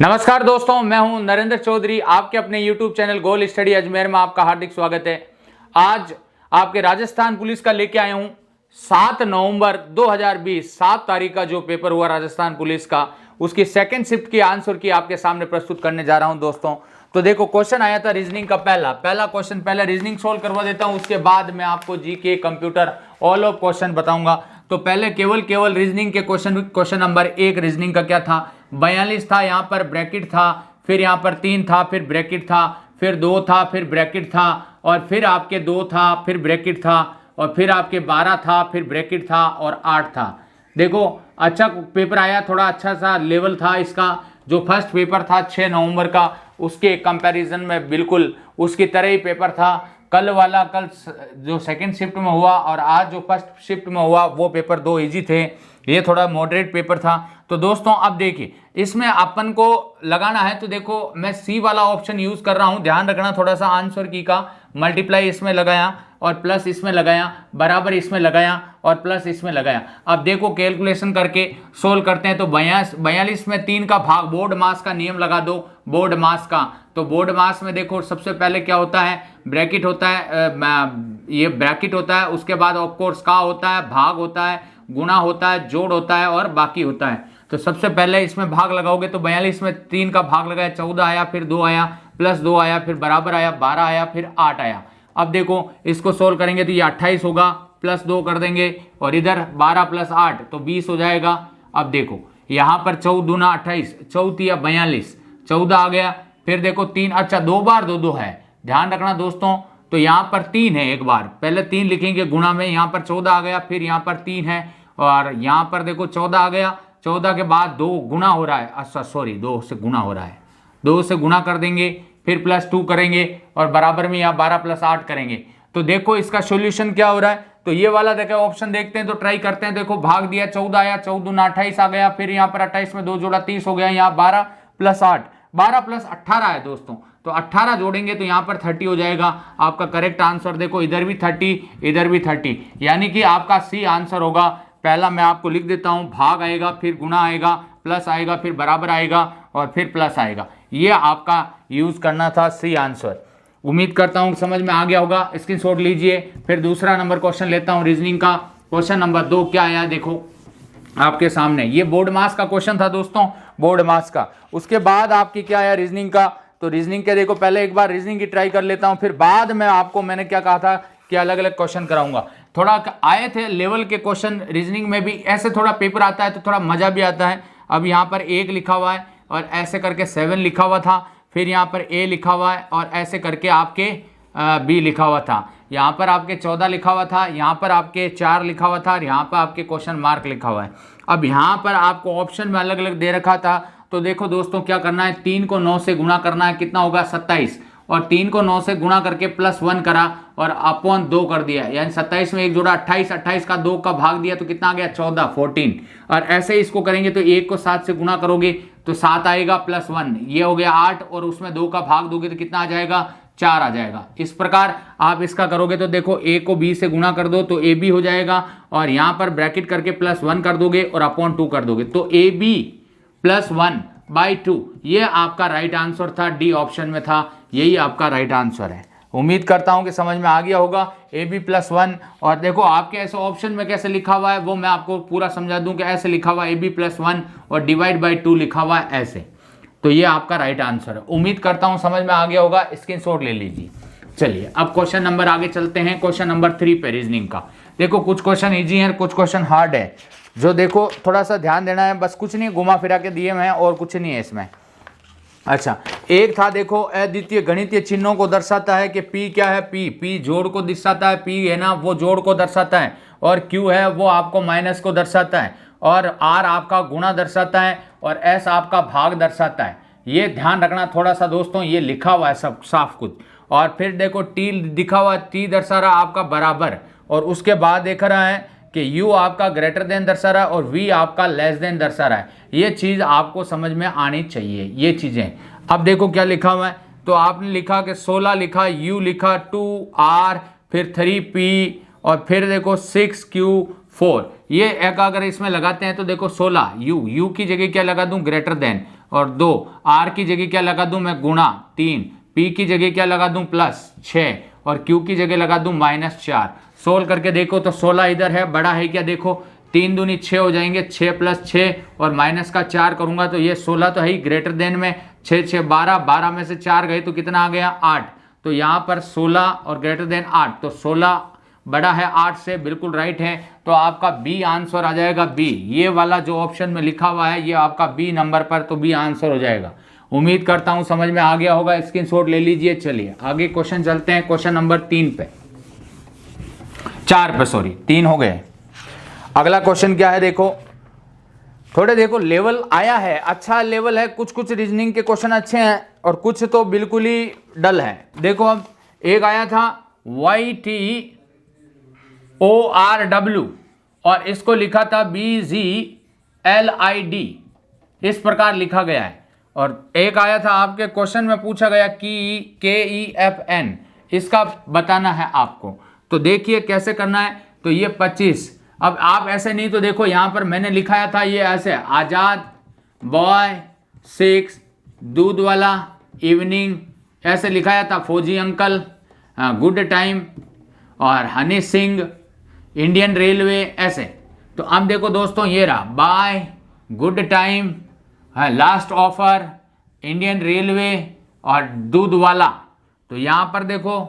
नमस्कार दोस्तों, मैं हूं नरेंद्र चौधरी। आपके अपने YouTube चैनल गोल स्टडी अजमेर में आपका हार्दिक स्वागत है। आज आपके राजस्थान पुलिस का लेके आया हूं 7 नवंबर 2020 7 तारीख का जो पेपर हुआ राजस्थान पुलिस का, उसकी सेकंड शिफ्ट की आंसर की आपके सामने प्रस्तुत करने जा रहा हूं दोस्तों। तो देखो, क्वेश्चन आया था रीजनिंग का पहला क्वेश्चन। पहले रीजनिंग सोल्व करवा देता हूं, उसके बाद मैं आपको GK, computer, all of question बताऊंगा। तो पहले केवल रीजनिंग के क्वेश्चन नंबर 1 रीजनिंग का क्या था, 42 था, यहाँ पर ब्रैकेट था, फिर यहाँ पर 3 था, फिर ब्रैकेट था, फिर 2 था, फिर ब्रैकेट था, और फिर आपके 2 था, फिर ब्रैकेट था, और फिर आपके 12 था, फिर ब्रैकेट था, और 8 था। देखो, अच्छा पेपर आया, थोड़ा अच्छा सा लेवल था इसका। जो फर्स्ट पेपर था 6 नवंबर का, उसके कंपैरिजन में बिल्कुल उसकी तरह ही पेपर था। कल जो सेकंड शिफ्ट में हुआ और आज जो फर्स्ट शिफ्ट में हुआ, वो पेपर 2 इजी थे, ये थोड़ा मॉडरेट पेपर था। तो दोस्तों अब देखिए, इसमें अपन को लगाना है, तो देखो मैं सी वाला ऑप्शन यूज कर रहा हूं, ध्यान रखना थोड़ा सा। आंसर की का मल्टीप्लाई इसमें लगाया और प्लस इसमें लगाया, बराबर इसमें लगाया और प्लस इसमें लगाया। अब देखो कैलकुलेशन करके सोल्व करते हैं। तो 42 में 3 का भाग, बोर्ड मास का नियम लगा दो, बोर्ड मास का। तो बोर्ड मास में देखो सबसे पहले क्या होता है, ब्रैकेट होता है, ये ब्रैकेट होता है, उसके बाद ऑफकोर्स का होता है, भाग होता है, गुणा होता है, जोड़ होता है और बाकी होता है। तो सबसे पहले इसमें भाग लगाओगे तो 42 में 3 का भाग लगाया, 14 आया, फिर 2 आया, प्लस 2 आया, फिर बराबर आया, 12 आया, फिर 8 आया। अब देखो इसको सोल्व करेंगे तो ये 28 होगा, प्लस 2 कर देंगे, और इधर 12 प्लस 8 तो 20 हो जाएगा। अब देखो यहाँ पर 14 दूना 28, 14 42, 14 आ गया। फिर देखो 3, अच्छा 2 बार 2 2 है, ध्यान रखना दोस्तों। तो यहाँ पर 3 है, एक बार पहले 3 लिखेंगे गुणा में, यहाँ पर 14 आ गया, फिर यहाँ पर 3 है, और यहाँ पर देखो 14 आ गया। 14 के बाद 2 गुणा हो रहा है, अच्छा सॉरी 2 से गुणा हो रहा है, 2 से गुणा कर देंगे, फिर प्लस 2 करेंगे, और बराबर में यहाँ 12 प्लस 8 करेंगे। तो देखो इसका सॉल्यूशन क्या हो रहा है। तो ये वाला देखो ऑप्शन देखते हैं, तो ट्राई करते हैं। देखो भाग दिया, 14 आया, 14 दूना 28 आ गया, फिर यहाँ पर 28 में 2 जोड़ा 30 हो गया, यहाँ 12 प्लस 8, 12 प्लस 18 है दोस्तों। तो 18 जोड़ेंगे तो यहाँ पर 30 हो जाएगा आपका करेक्ट आंसर। देखो इधर भी 30, इधर भी 30, यानी कि आपका सी आंसर होगा। पहला मैं आपको लिख देता हूं, भाग आएगा, फिर गुणा आएगा, प्लस आएगा, फिर बराबर आएगा, और फिर प्लस आएगा। ये आपका यूज करना था सी आंसर। उम्मीद करता हूं समझ में आ गया होगा। स्क्रीनशॉट लीजिए। फिर दूसरा नंबर क्वेश्चन लेता हूं रीजनिंग का। क्वेश्चन नंबर 2 क्या आया देखो आपके सामने, ये बोर्ड मास का क्वेश्चन था दोस्तों, बोर्ड मास का। उसके बाद आपकी क्या आया रीजनिंग का। तो रीजनिंग के देखो पहले एक बार रीजनिंग की ट्राई कर लेता हूं, फिर बाद में आपको मैंने क्या कहा था कि अलग अलग क्वेश्चन कराऊंगा। थोड़ा आए थे लेवल के क्वेश्चन रीजनिंग में भी, ऐसे थोड़ा पेपर आता है तो थोड़ा मजा भी आता है। अब यहाँ पर 1 लिखा हुआ है, और ऐसे करके 7 लिखा हुआ था, फिर यहाँ पर A लिखा हुआ है, और ऐसे करके आपके B लिखा हुआ था। यहाँ पर आपके 14 लिखा हुआ था, यहाँ पर आपके 4 लिखा हुआ था, और यहाँ पर आपके क्वेश्चन मार्क लिखा हुआ है। अब यहाँ पर आपको ऑप्शन में अलग अलग दे रखा था। तो देखो दोस्तों क्या करना है, 3 को 9 से गुणा करना है, कितना होगा 27, और 3 को 9 से गुणा करके प्लस 1 करा और अपॉन 2 कर दिया, यानी 27 में 1 जोड़ा 28, 28 का 2 का भाग दिया तो कितना आ गया 14, 14। और ऐसे ही इसको करेंगे तो 1 को 7 से गुणा करोगे तो 7 आएगा, प्लस 1 ये हो गया 8, और उसमें 2 का भाग दोगे तो कितना आ जाएगा 4 आ जाएगा। इस प्रकार आप इसका करोगे तो देखो A को B से गुणा कर दो तो AB हो जाएगा, और यहाँ पर ब्रैकेट करके प्लस 1 कर दोगे और अपॉन 2 कर दोगे तो AB प्लस 1/2, ये आपका राइट आंसर था। डी ऑप्शन में था, यही आपका राइट आंसर है। उम्मीद करता हूं कि समझ में आ गया होगा। AB प्लस 1, और देखो आपके ऐसे ऑप्शन में कैसे लिखा हुआ है वो मैं आपको पूरा समझा दूं कि ऐसे लिखा हुआ है AB प्लस 1 और डिवाइड बाई 2 लिखा हुआ है ऐसे। तो ये आपका राइट आंसर है। उम्मीद करता हूं समझ में आ गया होगा। स्क्रीनशॉट ले लीजिए। चलिए अब क्वेश्चन नंबर आगे चलते हैं, क्वेश्चन नंबर 3 पे रीजनिंग का। देखो कुछ क्वेश्चन ईजी है, कुछ क्वेश्चन हार्ड है, जो देखो थोड़ा सा ध्यान देना है, बस कुछ नहीं घुमा फिरा के दिए हैं और कुछ नहीं है इसमें। अच्छा, एक था देखो, अद्वितीय गणितीय चिन्हों को दर्शाता है कि P क्या है, P जोड़ को दर्शाता है, P है ना वो जोड़ को दर्शाता है, और Q है वो आपको माइनस को दर्शाता है, और R आपका गुणा दर्शाता है, और S आपका भाग दर्शाता है। ये ध्यान रखना थोड़ा सा दोस्तों, ये लिखा हुआ है सब साफ कुछ। और फिर देखो T दिखा हुआ, T दर्शा रहा आपका बराबर, और उसके बाद देख रहा है कि U आपका ग्रेटर देन दर्शा रहा है, और V आपका लेस देन दर्शा रहा है। ये चीज़ आपको समझ में आनी चाहिए, ये चीज़ें। अब देखो क्या लिखा हुआ है, तो आपने लिखा कि 16 लिखा, U लिखा, 2R, फिर 3P, और फिर देखो 6Q, 4। ये एक अगर इसमें लगाते हैं तो देखो 16, यू की जगह क्या लगा दूं, ग्रेटर देन, और 2, आर की जगह क्या लगा दूं मैं, गुणा 3, पी की जगह क्या लगा दूं, प्लस 6, और क्यू की जगह लगा दूं -4। सोल्व करके देखो तो 16 इधर है, बड़ा है क्या, देखो 3 दूनी 6 हो जाएंगे, 6 + 6 और माइनस का 4 करूंगा तो ये 16 तो है ही, ग्रेटर देन में 6 6 12, 12 में से 4 गए तो कितना आ गया, 8। तो यहाँ पर 16 और ग्रेटर देन 8, तो 16 बड़ा है 8 से, बिल्कुल राइट है। तो आपका बी आंसर आ जाएगा, बी, ये वाला जो ऑप्शन में लिखा हुआ है ये आपका बी नंबर पर, तो बी आंसर हो जाएगा। उम्मीद करता हूं समझ में आ गया होगा, स्क्रीनशॉट ले लीजिए। चलिए आगे क्वेश्चन चलते हैं, क्वेश्चन नंबर 3 पे, 4 पे, सॉरी 3 हो गए। अगला क्वेश्चन क्या है, देखो थोड़े देखो लेवल आया है, अच्छा लेवल है, कुछ कुछ रीजनिंग के क्वेश्चन अच्छे हैं और कुछ तो बिल्कुल ही डल है। देखो अब एक आया था YTORW और इसको लिखा था BGLID, इस प्रकार लिखा गया है। और एक आया था आपके क्वेश्चन में पूछा गया कि KEFN, इसका बताना है आपको। तो देखिए कैसे करना है, तो ये 25, अब आप ऐसे नहीं तो देखो यहाँ पर मैंने लिखाया था ये ऐसे, आज़ाद, बॉय, 6, दूध वाला, इवनिंग, ऐसे लिखाया था, फौजी अंकल, गुड टाइम, और हनी सिंह, इंडियन रेलवे, ऐसे। तो अब देखो दोस्तों ये रहा, bye, good time, last offer, Indian railway और दूध वाला। तो यहाँ पर देखो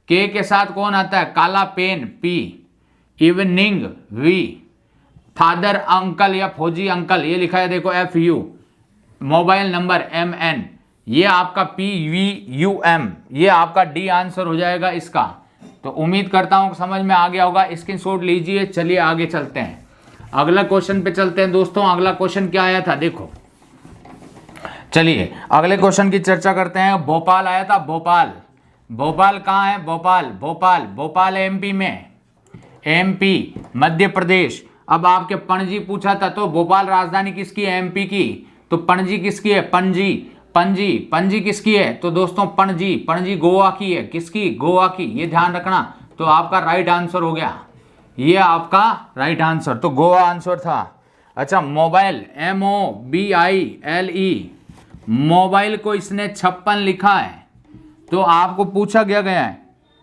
के साथ कौन आता है, काला pen, P, evening, V, father uncle या फौजी अंकल ये लिखा है देखो, FU, मोबाइल नंबर MN, ये आपका PVUM, ये आपका डी आंसर हो जाएगा इसका। तो उम्मीद करता हूँ समझ में आ गया होगा, स्क्रीनशॉट लीजिए। चलिए आगे चलते हैं, अगला क्वेश्चन पे चलते हैं दोस्तों। अगला क्वेश्चन क्या आया था देखो, चलिए अगले क्वेश्चन की चर्चा करते हैं। भोपाल आया था, भोपाल, भोपाल कहाँ है, भोपाल, भोपाल, भोपाल MP में, MP मध्य प्रदेश। अब आपके पणजी पूछा था, तो भोपाल राजधानी किसकी है, MP की, तो पणजी किसकी है, पणजी, पणजी, पणजी किसकी है, तो दोस्तों पणजी, पणजी गोवा की है, किसकी, गोवा की, ये ध्यान रखना। तो आपका राइट आंसर हो गया, ये आपका राइट आंसर, तो गोवा आंसर था। अच्छा मोबाइल, MOBILE, मोबाइल को इसने 56 लिखा है, तो आपको पूछा गया है,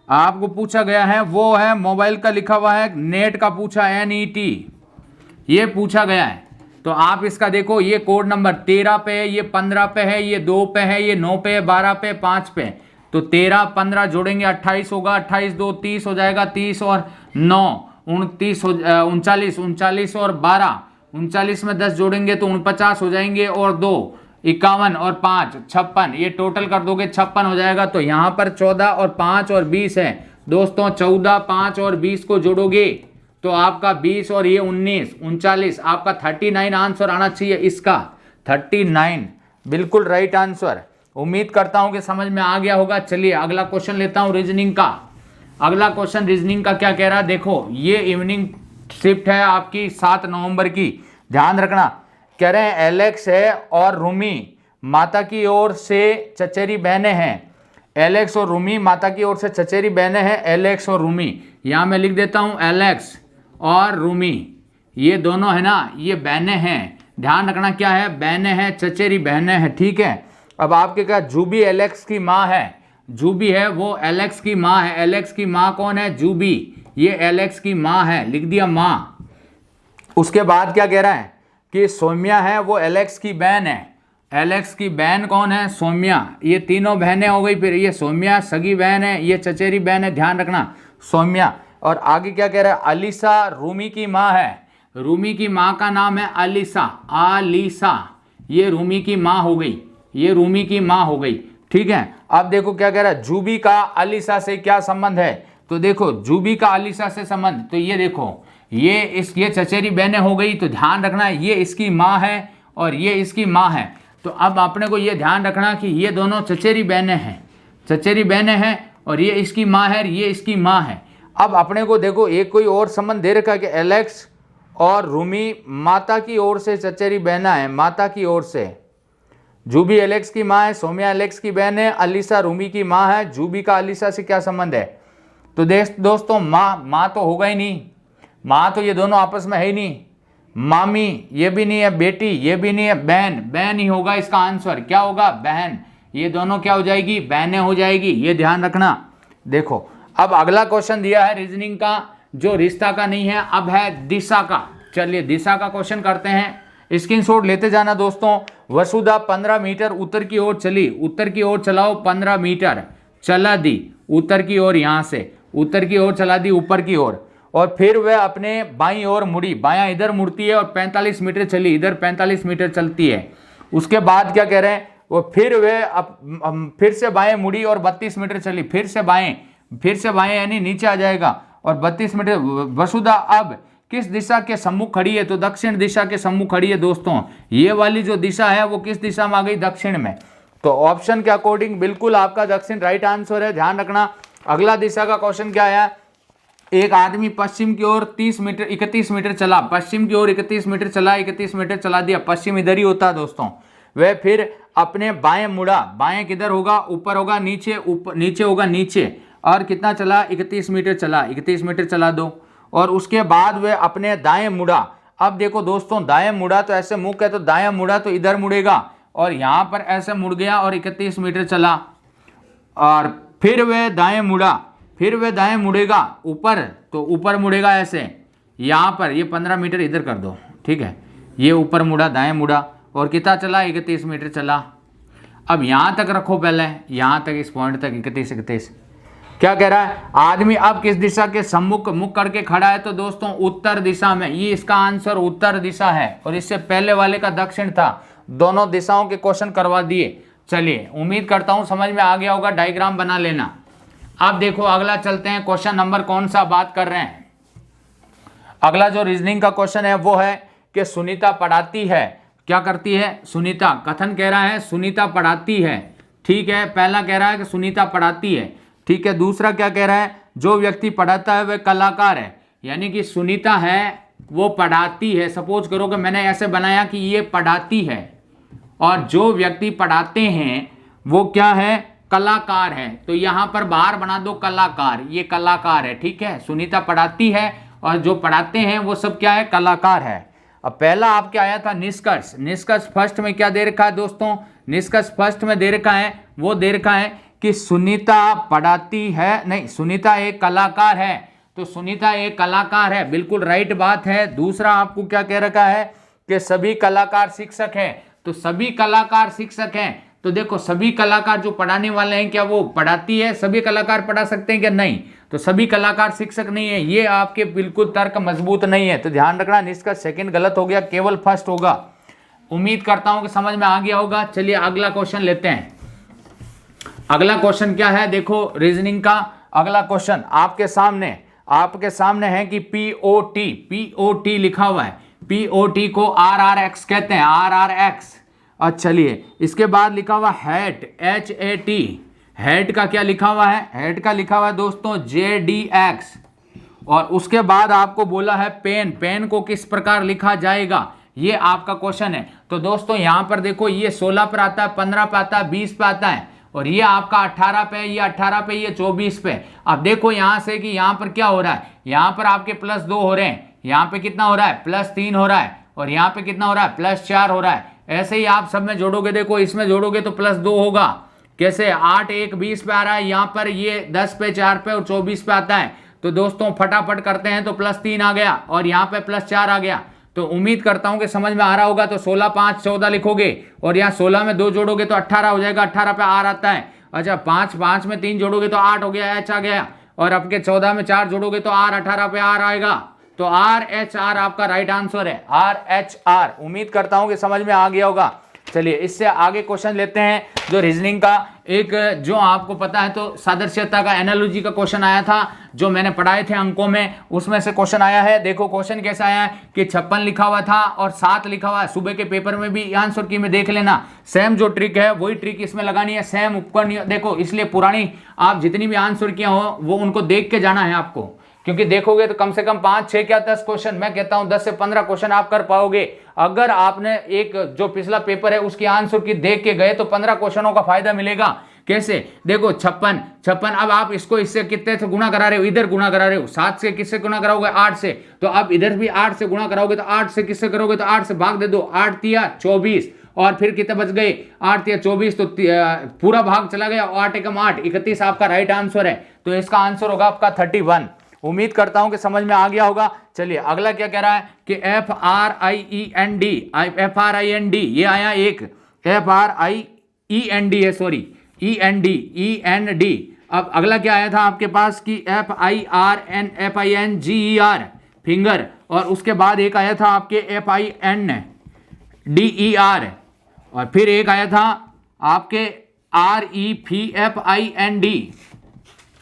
आपको पूछा गया है वो है मोबाइल का लिखा हुआ है, नेट का पूछा NET, ये पूछा गया है। तो आप इसका देखो, ये कोड नंबर 13 पे है, ये 15 पे है, ये 2 पे है, ये 9 पे, 12 पे, 5 पे। तो 13 15 जोड़ेंगे 28 होगा, 28 2 30 हो जाएगा, 30 और 9 29 39, 39 और 12, 39 में 10 जोड़ेंगे तो 49 हो जाएंगे, और 2 51 और 5 56, ये टोटल कर दोगे 56 हो जाएगा। तो यहाँ पर 14 और 5 और 20 है दोस्तों, 14 5 और 20 को जोड़ोगे तो आपका 20 और ये 19 39, आपका 39 आंसर आना चाहिए इसका, 39 बिल्कुल राइट आंसर। उम्मीद करता हूं कि समझ में आ गया होगा। चलिए अगला क्वेश्चन लेता हूं रीजनिंग का। अगला क्वेश्चन रीजनिंग का क्या कह रहा है, देखो ये इवनिंग शिफ्ट है आपकी 7 नवंबर की, ध्यान रखना। कह रहे हैं एलेक्स है और रूमी माता की ओर से चचेरी बहनें हैं, एलेक्स और रूमी माता की ओर से चचेरी बहनें हैं, एलेक्स और रूमी, यहाँ मैं लिख देता हूँ एलेक्स और रूमी, ये दोनों है ना, ये बहनें हैं, ध्यान रखना क्या है, बहनें हैं, चचेरी बहनें हैं, ठीक है। अब आपके क्या, जूबी एलेक्स की माँ है, जूबी है वो एलेक्स की माँ है, एलेक्स की माँ कौन है, जूबी, ये एलेक्स की माँ है, लिख दिया माँ। उसके बाद क्या कह रहा है कि सौम्या है वो एलेक्स की बहन है, एलेक्स की बहन कौन है, सौम्या, ये तीनों बहनें हो गई, फिर ये सौम्या सगी बहन है, ये चचेरी बहन है, ध्यान रखना सौम्या। और आगे क्या कह रहा है, अलीसा रूमी की माँ है, रूमी की माँ का नाम है अलीसा, आलीसा, ये रूमी की माँ हो गई, ये रूमी की माँ हो गई, ठीक है। अब देखो क्या कह रहा है, जूबी का अलीसा से क्या संबंध है, तो देखो जूबी का अलीसा से संबंध, तो ये देखो ये चचेरी बहनें हो गई, तो ध्यान रखना ये इसकी माँ है और ये इसकी माँ है। तो अब अपने को ये ध्यान रखना कि ये दोनों चचेरी बहनें हैं, चचेरी बहनें हैं, और ये इसकी माँ है, ये इसकी माँ है। अब अपने को देखो एक कोई और संबंध दे रखा कि एलेक्स और रूमी माता की ओर से चचेरी बहना है, माता की ओर से, जूबी एलेक्स की माँ है, सौम्या एलेक्स की बहन है, अलीसा रूमी की माँ है, जूबी का अलीसा से क्या संबंध है, तो दोस्तों माँ तो होगा ही नहीं, माँ तो ये दोनों आपस में है ही नहीं, मामी ये भी नहीं है, बेटी ये भी नहीं है, बहन, बहन ही होगा इसका आंसर। क्या होगा? बहन। ये दोनों क्या हो जाएगी? बहनें हो जाएगी, ये ध्यान रखना। देखो अब अगला क्वेश्चन दिया है रीजनिंग का, जो रिश्ता का नहीं है, अब है दिशा का। चलिए दिशा का क्वेश्चन करते हैं, स्क्रीनशॉट लेते जाना दोस्तों। वसुधा 15 मीटर उत्तर की ओर चली, उत्तर की ओर चलाओ 15 मीटर, चला दी उत्तर की ओर, यहां से उत्तर की ओर चला दी ऊपर की ओर, और फिर वह अपने बाईं ओर मुड़ी, बायां इधर मुड़ती है और 45 मीटर चली, इधर 45 मीटर चलती है। उसके बाद क्या कह रहे हैं, वो फिर वह फिर से बाएं मुड़ी और 32 मीटर चली, फिर से बाएं यानी नीचे आ जाएगा और 32 मीटर। वसुधा अब किस दिशा के सम्मुख खड़ी है? तो दक्षिण दिशा के सम्मुख खड़ी है दोस्तों। ये वाली जो दिशा है वो किस दिशा में आ गई? दक्षिण में। तो ऑप्शन के अकॉर्डिंग बिल्कुल आपका दक्षिण राइट आंसर है, ध्यान रखना। अगला दिशा का क्वेश्चन क्या आया? एक आदमी पश्चिम की ओर 31 मीटर चला, पश्चिम की ओर 31 मीटर चला, 31 मीटर चला दिया, पश्चिम इधर ही होता है दोस्तों। वह फिर अपने बाएं मुड़ा, बाएं किधर होगा? ऊपर होगा, नीचे ऊपर, नीचे होगा, नीचे, और कितना चला? 31 मीटर चला, 31 मीटर चला दो, और उसके बाद वह अपने दाएं मुड़ा। अब देखो दोस्तों, दाएं मुड़ा तो ऐसे मुख है, तो दाएं मुड़ा तो इधर मुड़ेगा, और यहां पर ऐसे मुड़ गया और 31 मीटर चला, और फिर वह दाएं मुड़ा, फिर वह दाएं मुड़ेगा ऊपर, तो ऊपर मुड़ेगा ऐसे, यहां पर ये 15 मीटर इधर कर दो, ठीक है। ये ऊपर मुड़ा, दाएं मुड़ा, और कितना चला? 31 मीटर चला। अब यहां तक रखो, पहले यहां तक, इस पॉइंट तक 31। क्या कह रहा है? आदमी अब किस दिशा के सम्मुख मुख करके खड़ा है? तो दोस्तों उत्तर दिशा में, ये इसका आंसर उत्तर दिशा है, और इससे पहले वाले का दक्षिण था। दोनों दिशाओं के क्वेश्चन करवा दिए। चलिए उम्मीद करता हूं समझ में आ गया होगा, डायग्राम बना लेना। अब देखो अगला चलते हैं, क्वेश्चन नंबर कौन सा बात कर रहे हैं? अगला जो रीजनिंग का क्वेश्चन है वो है कि सुनीता पढ़ाती है, क्या करती है? सुनीता, कथन कह रहा है सुनीता पढ़ाती है, ठीक है। पहला कह रहा है कि सुनीता पढ़ाती है, ठीक है। दूसरा क्या कह रहा है? जो व्यक्ति पढ़ाता है वह कलाकार है, यानी कि सुनीता है वो पढ़ाती है। सपोज करो कि मैंने ऐसे बनाया कि ये पढ़ाती है, और जो व्यक्ति पढ़ाते हैं वो क्या है? कलाकार है। तो यहां पर बाहर बना दो कलाकार, ये कलाकार है, ठीक है। सुनीता पढ़ाती है और जो पढ़ाते हैं वो सब क्या है? कलाकार है। अब पहला आपके आया था निष्कर्ष। निष्कर्ष फर्स्ट में क्या दे रखा है दोस्तों? निष्कर्ष फर्स्ट में दे रखा है, वो दे रखा है कि सुनीता पढ़ाती है, नहीं, सुनीता एक कलाकार है। तो सुनीता एक कलाकार है, बिल्कुल राइट बात है। दूसरा आपको क्या कह रखा है कि सभी कलाकार शिक्षक हैं। तो सभी कलाकार शिक्षक हैं, तो देखो सभी कलाकार जो पढ़ाने वाले हैं, क्या वो पढ़ाती है? सभी कलाकार पढ़ा सकते हैं क्या? नहीं। तो सभी कलाकार शिक्षक नहीं है, ये आपके बिल्कुल तर्क मजबूत नहीं है। तो ध्यान रखना, निष्कर्ष सेकंड गलत हो गया, केवल फर्स्ट होगा। उम्मीद करता हूं कि समझ में आ गया होगा। चलिए अगला क्वेश्चन लेते हैं। अगला क्वेश्चन क्या है? देखो रीजनिंग का अगला क्वेश्चन आपके सामने है कि पीओटी लिखा हुआ है। पीओटी को RRX कहते हैं, RRX। अच्छा चलिए, इसके बाद लिखा हुआ हैट, HAT। हैट का क्या लिखा हुआ है? हैट का लिखा हुआ है दोस्तों JDX। और उसके बाद आपको बोला है पेन, पेन को किस प्रकार लिखा जाएगा, ये आपका क्वेश्चन है। तो दोस्तों यहां पर देखो, ये 16 पर आता है, 15 पे आता है, 20 पे आता है, और ये आपका 18 पे, ये 18 पे, ये 24 पे। अब देखो यहां से कि यहां पर क्या हो रहा है, यहां पर आपके +2 हो रहे हैं, यहां पे कितना हो रहा है? +3 हो रहा है, और यहां पे कितना हो रहा है? +4 हो रहा है। ऐसे ही आप सब में जोड़ोगे, देखो इसमें जोड़ोगे तो +2 होगा। कैसे? 8 1 20 पे आ रहा है, यहां पर ये 10 पे, 4 पे और 24 पे आता है। तो दोस्तों फटाफट करते हैं, तो +3 आ गया और यहाँ पे +4 आ गया। तो उम्मीद करता हूं कि समझ में आ रहा होगा। तो 16 5 14 लिखोगे, और यहाँ 16 में 2 जोड़ोगे तो 18 हो जाएगा, 18 पे R आता है। अच्छा 5 5 में 3 जोड़ोगे तो 8 हो गया, H आ गया, और आपके 14 में 4 जोड़ोगे तो R, 18 पे R आएगा। तो RHR आपका राइट आंसर है, RHR। उम्मीद करता हूं कि समझ में आ गया होगा। चलिए इससे आगे क्वेश्चन लेते हैं, जो रीजनिंग का एक, जो आपको पता है तो सादृश्यता का, एनालॉजी का क्वेश्चन आया था, जो मैंने पढ़ाए थे अंकों में, उसमें से क्वेश्चन आया है। देखो क्वेश्चन कैसा आया है कि 56 लिखा हुआ था और 7 लिखा हुआ है। सुबह के पेपर में भी आंसर की में देख लेना, सेम जो ट्रिक है वही ट्रिक इसमें लगानी है, सेम उपकरण। देखो इसलिए पुरानी आप जितनी भी आंसर किया हो वो उनको देख के जाना है आपको, क्योंकि देखोगे तो कम से कम 5 6 क्या 10 क्वेश्चन, मैं कहता हूं 10 से 15 क्वेश्चन आप कर पाओगे। अगर आपने एक जो पिछला पेपर है उसकी आंसर की देख के गए तो 15 क्वेश्चनों का फायदा मिलेगा, कैसे, देखो 56, अब आप इसको इससे कितने से गुणा करा रहे हो, इधर गुणा करा रहे हो, 7 से किससे गुणा कराओगे, 8 से, तो अब इधर भी 8 से गुणा कराओगे तो 8 से किससे करोगे, तो 8 से भाग दे दो, 8 तिया 24, और फिर कितने बच गए, 8 तिया 24, तो पूरा भाग चला गया, 8 एकम 8, 31 आपका राइट आंसर है। तो इसका आंसर होगा आपका 31। उम्मीद करता हूं कि समझ में आ गया होगा। चलिए अगला क्या कह रहा है कि FRIEND ये आया एक, FRIEND है, सॉरी END। अब अगला क्या आया था आपके पास कि FIRNFINGER फिंगर, और उसके बाद एक आया था आपके FINDER, और फिर एक आया था आपके REPFIND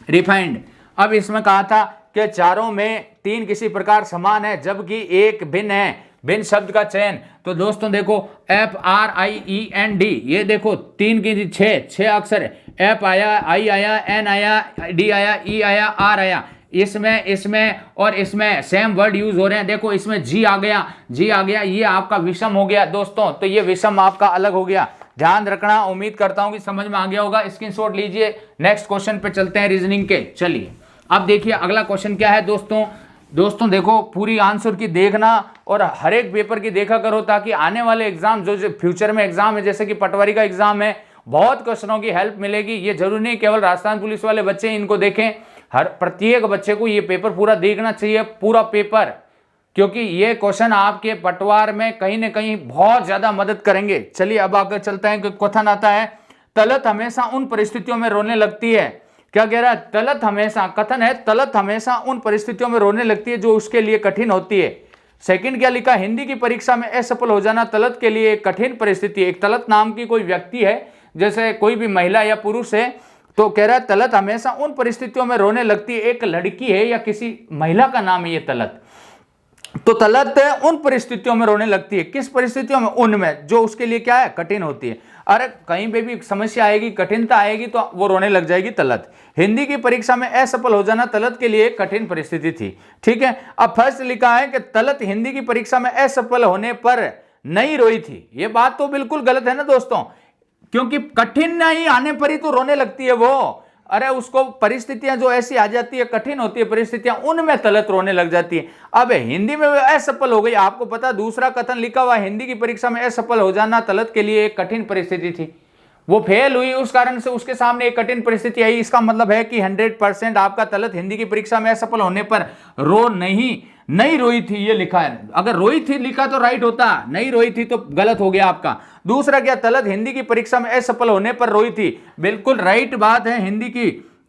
रिफाइंड। अब इसमें कहा था कि चारों में 3 किसी प्रकार समान है जबकि एक भिन्न है, भिन्न शब्द का चयन। तो दोस्तों देखो FRIEND, ये देखो 3 की 6 अक्षर है, F आया, I आया, N आया, D आया, E आया, R आया, इसमें और इसमें सेम वर्ड यूज हो रहे हैं। देखो इसमें G आ गया, ये आपका विषम हो गया दोस्तों, तो ये विषम आपका अलग हो गया, ध्यान रखना। उम्मीद करता हूं कि समझ में आ गया होगा, स्क्रीनशॉट लीजिए। नेक्स्ट क्वेश्चन पे चलते हैं रीजनिंग के। चलिए अब देखिए अगला क्वेश्चन क्या है दोस्तों देखो पूरी आंसर की देखना और हर एक पेपर की देखा करो, ताकि आने वाले एग्जाम जो फ्यूचर में एग्जाम है, जैसे कि पटवारी का एग्जाम है, बहुत क्वेश्चनों की हेल्प मिलेगी। ये जरूरी नहीं केवल राजस्थान पुलिस वाले बच्चे इनको देखें, हर प्रत्येक बच्चे को ये पेपर पूरा देखना चाहिए, पूरा पेपर, क्योंकि ये क्वेश्चन आपके पटवार में कहीं ना कहीं बहुत ज्यादा मदद करेंगे। चलिए अब आगे चलते हैं कि कथन आता है, तलत हमेशा उन परिस्थितियों में रोने लगती है। क्या कह रहा है, तलत हमेशा, कथन है तलत हमेशा उन परिस्थितियों में रोने लगती है जो उसके लिए कठिन होती है। सेकंड क्या लिखा, हिंदी की परीक्षा में असफल हो जाना तलत के लिए एक कठिन परिस्थिति है। एक तलत नाम की कोई व्यक्ति है, जैसे कोई भी महिला या पुरुष है, तो कह रहा है तलत हमेशा उन परिस्थितियों में रोने लगती है। एक लड़की है या किसी महिला का नाम है ये तलत, तो तलत उन परिस्थितियों में रोने लगती है। किस परिस्थितियों में, उनमें जो उसके लिए क्या है, कठिन होती है। अरे कहीं पे भी समस्या आएगी, कठिनता आएगी, तो वो रोने लग जाएगी तलत। हिंदी की परीक्षा में असफल हो जाना तलत के लिए एक कठिन परिस्थिति थी। ठीक है, अब फर्स्ट लिखा है कि तलत हिंदी की परीक्षा में असफल होने पर नहीं रोई थी। ये बात तो बिल्कुल गलत है ना दोस्तों, क्योंकि कठिन नहीं आने पर ही तो रोने लगती है वो। अरे उसको परिस्थितियां जो ऐसी आ जाती है, कठिन होती है परिस्थितियां, उनमें तलत रोने लग जाती है। अब हिंदी में असफल हो गई, आपको पता दूसरा कथन लिखा हुआ, हिंदी की परीक्षा में असफल हो जाना तलत के लिए एक कठिन परिस्थिति थी। वो फेल हुई, उस कारण से उसके सामने एक कठिन परिस्थिति आई। इसका मतलब है कि 100% आपका तलत हिंदी की परीक्षा में असफल होने पर नहीं रोई थी, ये लिखा है। अगर रोई थी लिखा तो राइट होता, नहीं रोई थी तो गलत हो गया आपका। दूसरा क्या, तलत हिंदी की परीक्षा में असफल होने पर रोई थी, बिल्कुल राइट बात है।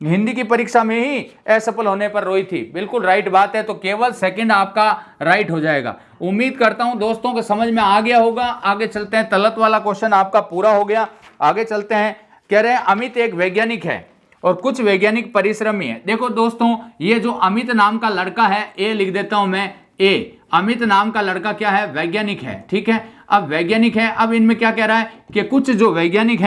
हिंदी की परीक्षा में ही असफल होने पर रोई थी, बिल्कुल राइट बात है। तो केवल सेकंड आपका राइट हो जाएगा। उम्मीद करता हूं दोस्तों को समझ में आ गया होगा। आगे चलते हैं, तलत वाला क्वेश्चन आपका पूरा हो गया। आगे चलते हैं, कह रहे हैं अमित एक वैज्ञानिक है और कुछ वैज्ञानिक परिश्रमी है। देखो दोस्तों, ये जो अमित नाम का लड़का है, ए लिख देता हूं मैं, ए अमित नाम का लड़का क्या है, वैज्ञानिक है। ठीक है, अब वैज्ञानिक है, अब इनमें क्या कह रहा है कि कुछ जो वैज्ञानिक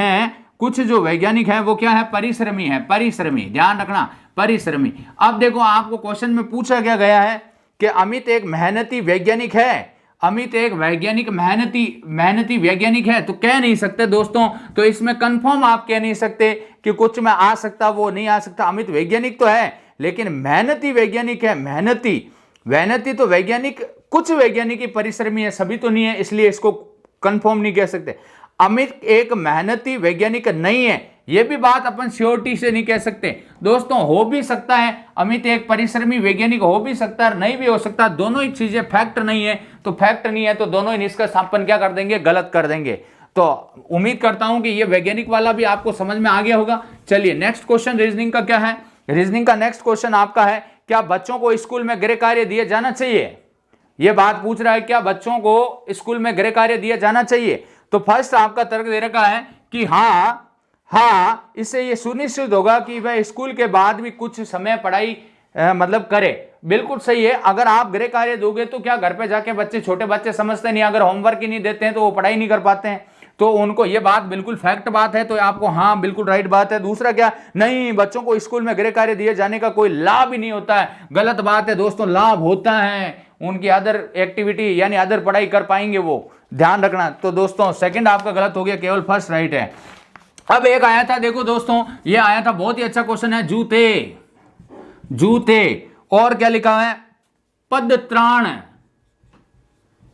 हैं वो क्या है, परिश्रमी है, परिश्रमी, ध्यान रखना, परिश्रमी। अब देखो आपको क्वेश्चन में पूछा क्या गया है कि अमित एक मेहनती वैज्ञानिक है, अमित एक वैज्ञानिक मेहनती वैज्ञानिक है, तो कह नहीं सकते दोस्तों। तो इसमें कंफर्म आप कह नहीं सकते कि कुछ में आ सकता, वो नहीं आ सकता। अमित वैज्ञानिक तो है लेकिन मेहनती वैज्ञानिक है, मेहनती तो वैज्ञानिक, कुछ वैज्ञानिक परिश्रमी है, सभी तो नहीं है, इसलिए इसको कंफर्म नहीं कह सकते। अमित एक मेहनती वैज्ञानिक नहीं है, यह भी बात अपन श्योरिटी से नहीं कह सकते दोस्तों। हो भी सकता है अमित एक परिश्रमी वैज्ञानिक, हो भी सकता है, नहीं भी हो सकता। दोनों ही चीजें फैक्ट नहीं है, तो फैक्ट नहीं है तो दोनों ही निष्कर्ष अपन क्या कर देंगे, गलत कर देंगे। तो उम्मीद करता हूं कि ये वैज्ञानिक वाला भी आपको समझ में आ गया होगा। चलिए नेक्स्ट क्वेश्चन रीजनिंग का क्या है, रीजनिंग का नेक्स्ट क्वेश्चन आपका है, क्या बच्चों को स्कूल में गृह कार्य दिया जाना चाहिए। यह बात पूछ रहा है, क्या बच्चों को स्कूल में गृह कार्य दिया जाना चाहिए। तो फर्स्ट आपका तर्क दे रखा है कि हाँ, इससे ये सुनिश्चित होगा कि वह स्कूल के बाद भी कुछ समय पढ़ाई मतलब करे। बिल्कुल सही है, अगर आप गृह कार्य दोगे तो क्या घर पे जाके बच्चे, छोटे बच्चे समझते नहीं, अगर होमवर्क ही नहीं देते हैं तो वो पढ़ाई नहीं कर पाते हैं, तो उनको ये बात बिल्कुल फैक्ट बात है। तो आपको हाँ बिल्कुल राइट बात है। दूसरा क्या, नहीं बच्चों को स्कूल में गृह कार्य दिए जाने का कोई लाभ ही नहीं होता है, गलत बात है दोस्तों। लाभ होता है, उनकी अदर एक्टिविटी यानी अदर पढ़ाई कर पाएंगे वो, ध्यान रखना। तो दोस्तों सेकंड आपका गलत हो गया, केवल फर्स्ट राइट है। अब एक आया था, देखो दोस्तों, ये आया था, बहुत ही अच्छा क्वेश्चन है, जूते, जूते, और क्या लिखा है, पदत्राण।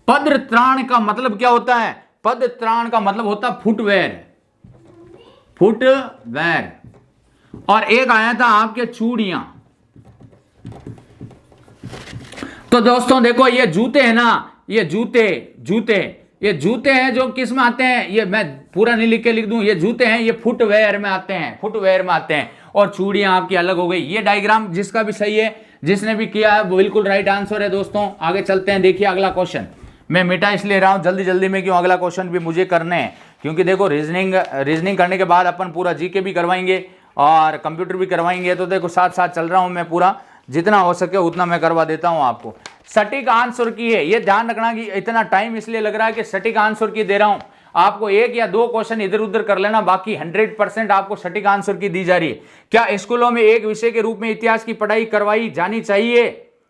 पदत्राण का मतलब क्या होता है, पदत्राण का मतलब होता है फुटवेयर, फुटवेयर। और एक आया था आपके चूड़ियां। तो दोस्तों देखो, ये जूते हैं ना, ये जूते, जूते, ये जूते हैं जो किस में आते हैं, ये मैं पूरा नहीं लिख के लिख दूं, ये जूते हैं, ये फुटवेयर में आते हैं, फुटवेयर में आते हैं। और चूड़ियां आपकी अलग हो गई। ये डायग्राम जिसका भी सही है, जिसने भी किया है, वो बिल्कुल राइट आंसर है। दोस्तों आगे चलते हैं, देखिए अगला क्वेश्चन। मैं मिटा इसलिए रहा हूं जल्दी जल्दी में, क्यों, अगला क्वेश्चन भी मुझे करने हैं, क्योंकि देखो रीजनिंग करने के बाद अपन पूरा जीके भी करवाएंगे और कंप्यूटर भी करवाएंगे। तो देखो साथ साथ चल रहा हूं मैं, पूरा जितना हो सके उतना मैं करवा देता हूं आपको। सटीक आंसर की है, ये ध्यान रखना कि इतना टाइम इसलिए लग रहा है कि सटीक आंसर की दे रहा हूं आपको। एक या दो क्वेश्चन इधर उधर कर लेना, बाकी 100% आपको सटीक आंसर की दी जा रही है। क्या स्कूलों में एक विषय के रूप में इतिहास की पढ़ाई करवाई जानी चाहिए,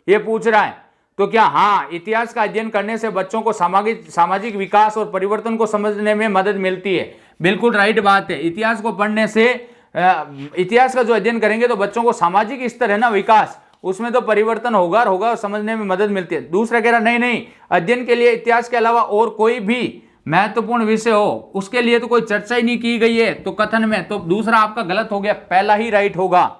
ये पूछ रहा है। तो क्या हाँ, इतिहास का अध्ययन करने से बच्चों को सामाजिक विकास और परिवर्तन को समझने में मदद मिलती है। बिल्कुल राइट बात है। इतिहास को पढ़ने से, इतिहास का जो अध्ययन करेंगे तो बच्चों को सामाजिक स्तर है ना, विकास, उसमें तो परिवर्तन होगा और समझने में मदद मिलती है। दूसरा कह रहा नहीं, अध्ययन के लिए इतिहास के अलावा और कोई भी महत्वपूर्ण विषय हो, उसके लिए तो कोई चर्चा ही नहीं की गई है तो कथन में, तो दूसरा आपका गलत हो गया, पहला ही राइट होगा।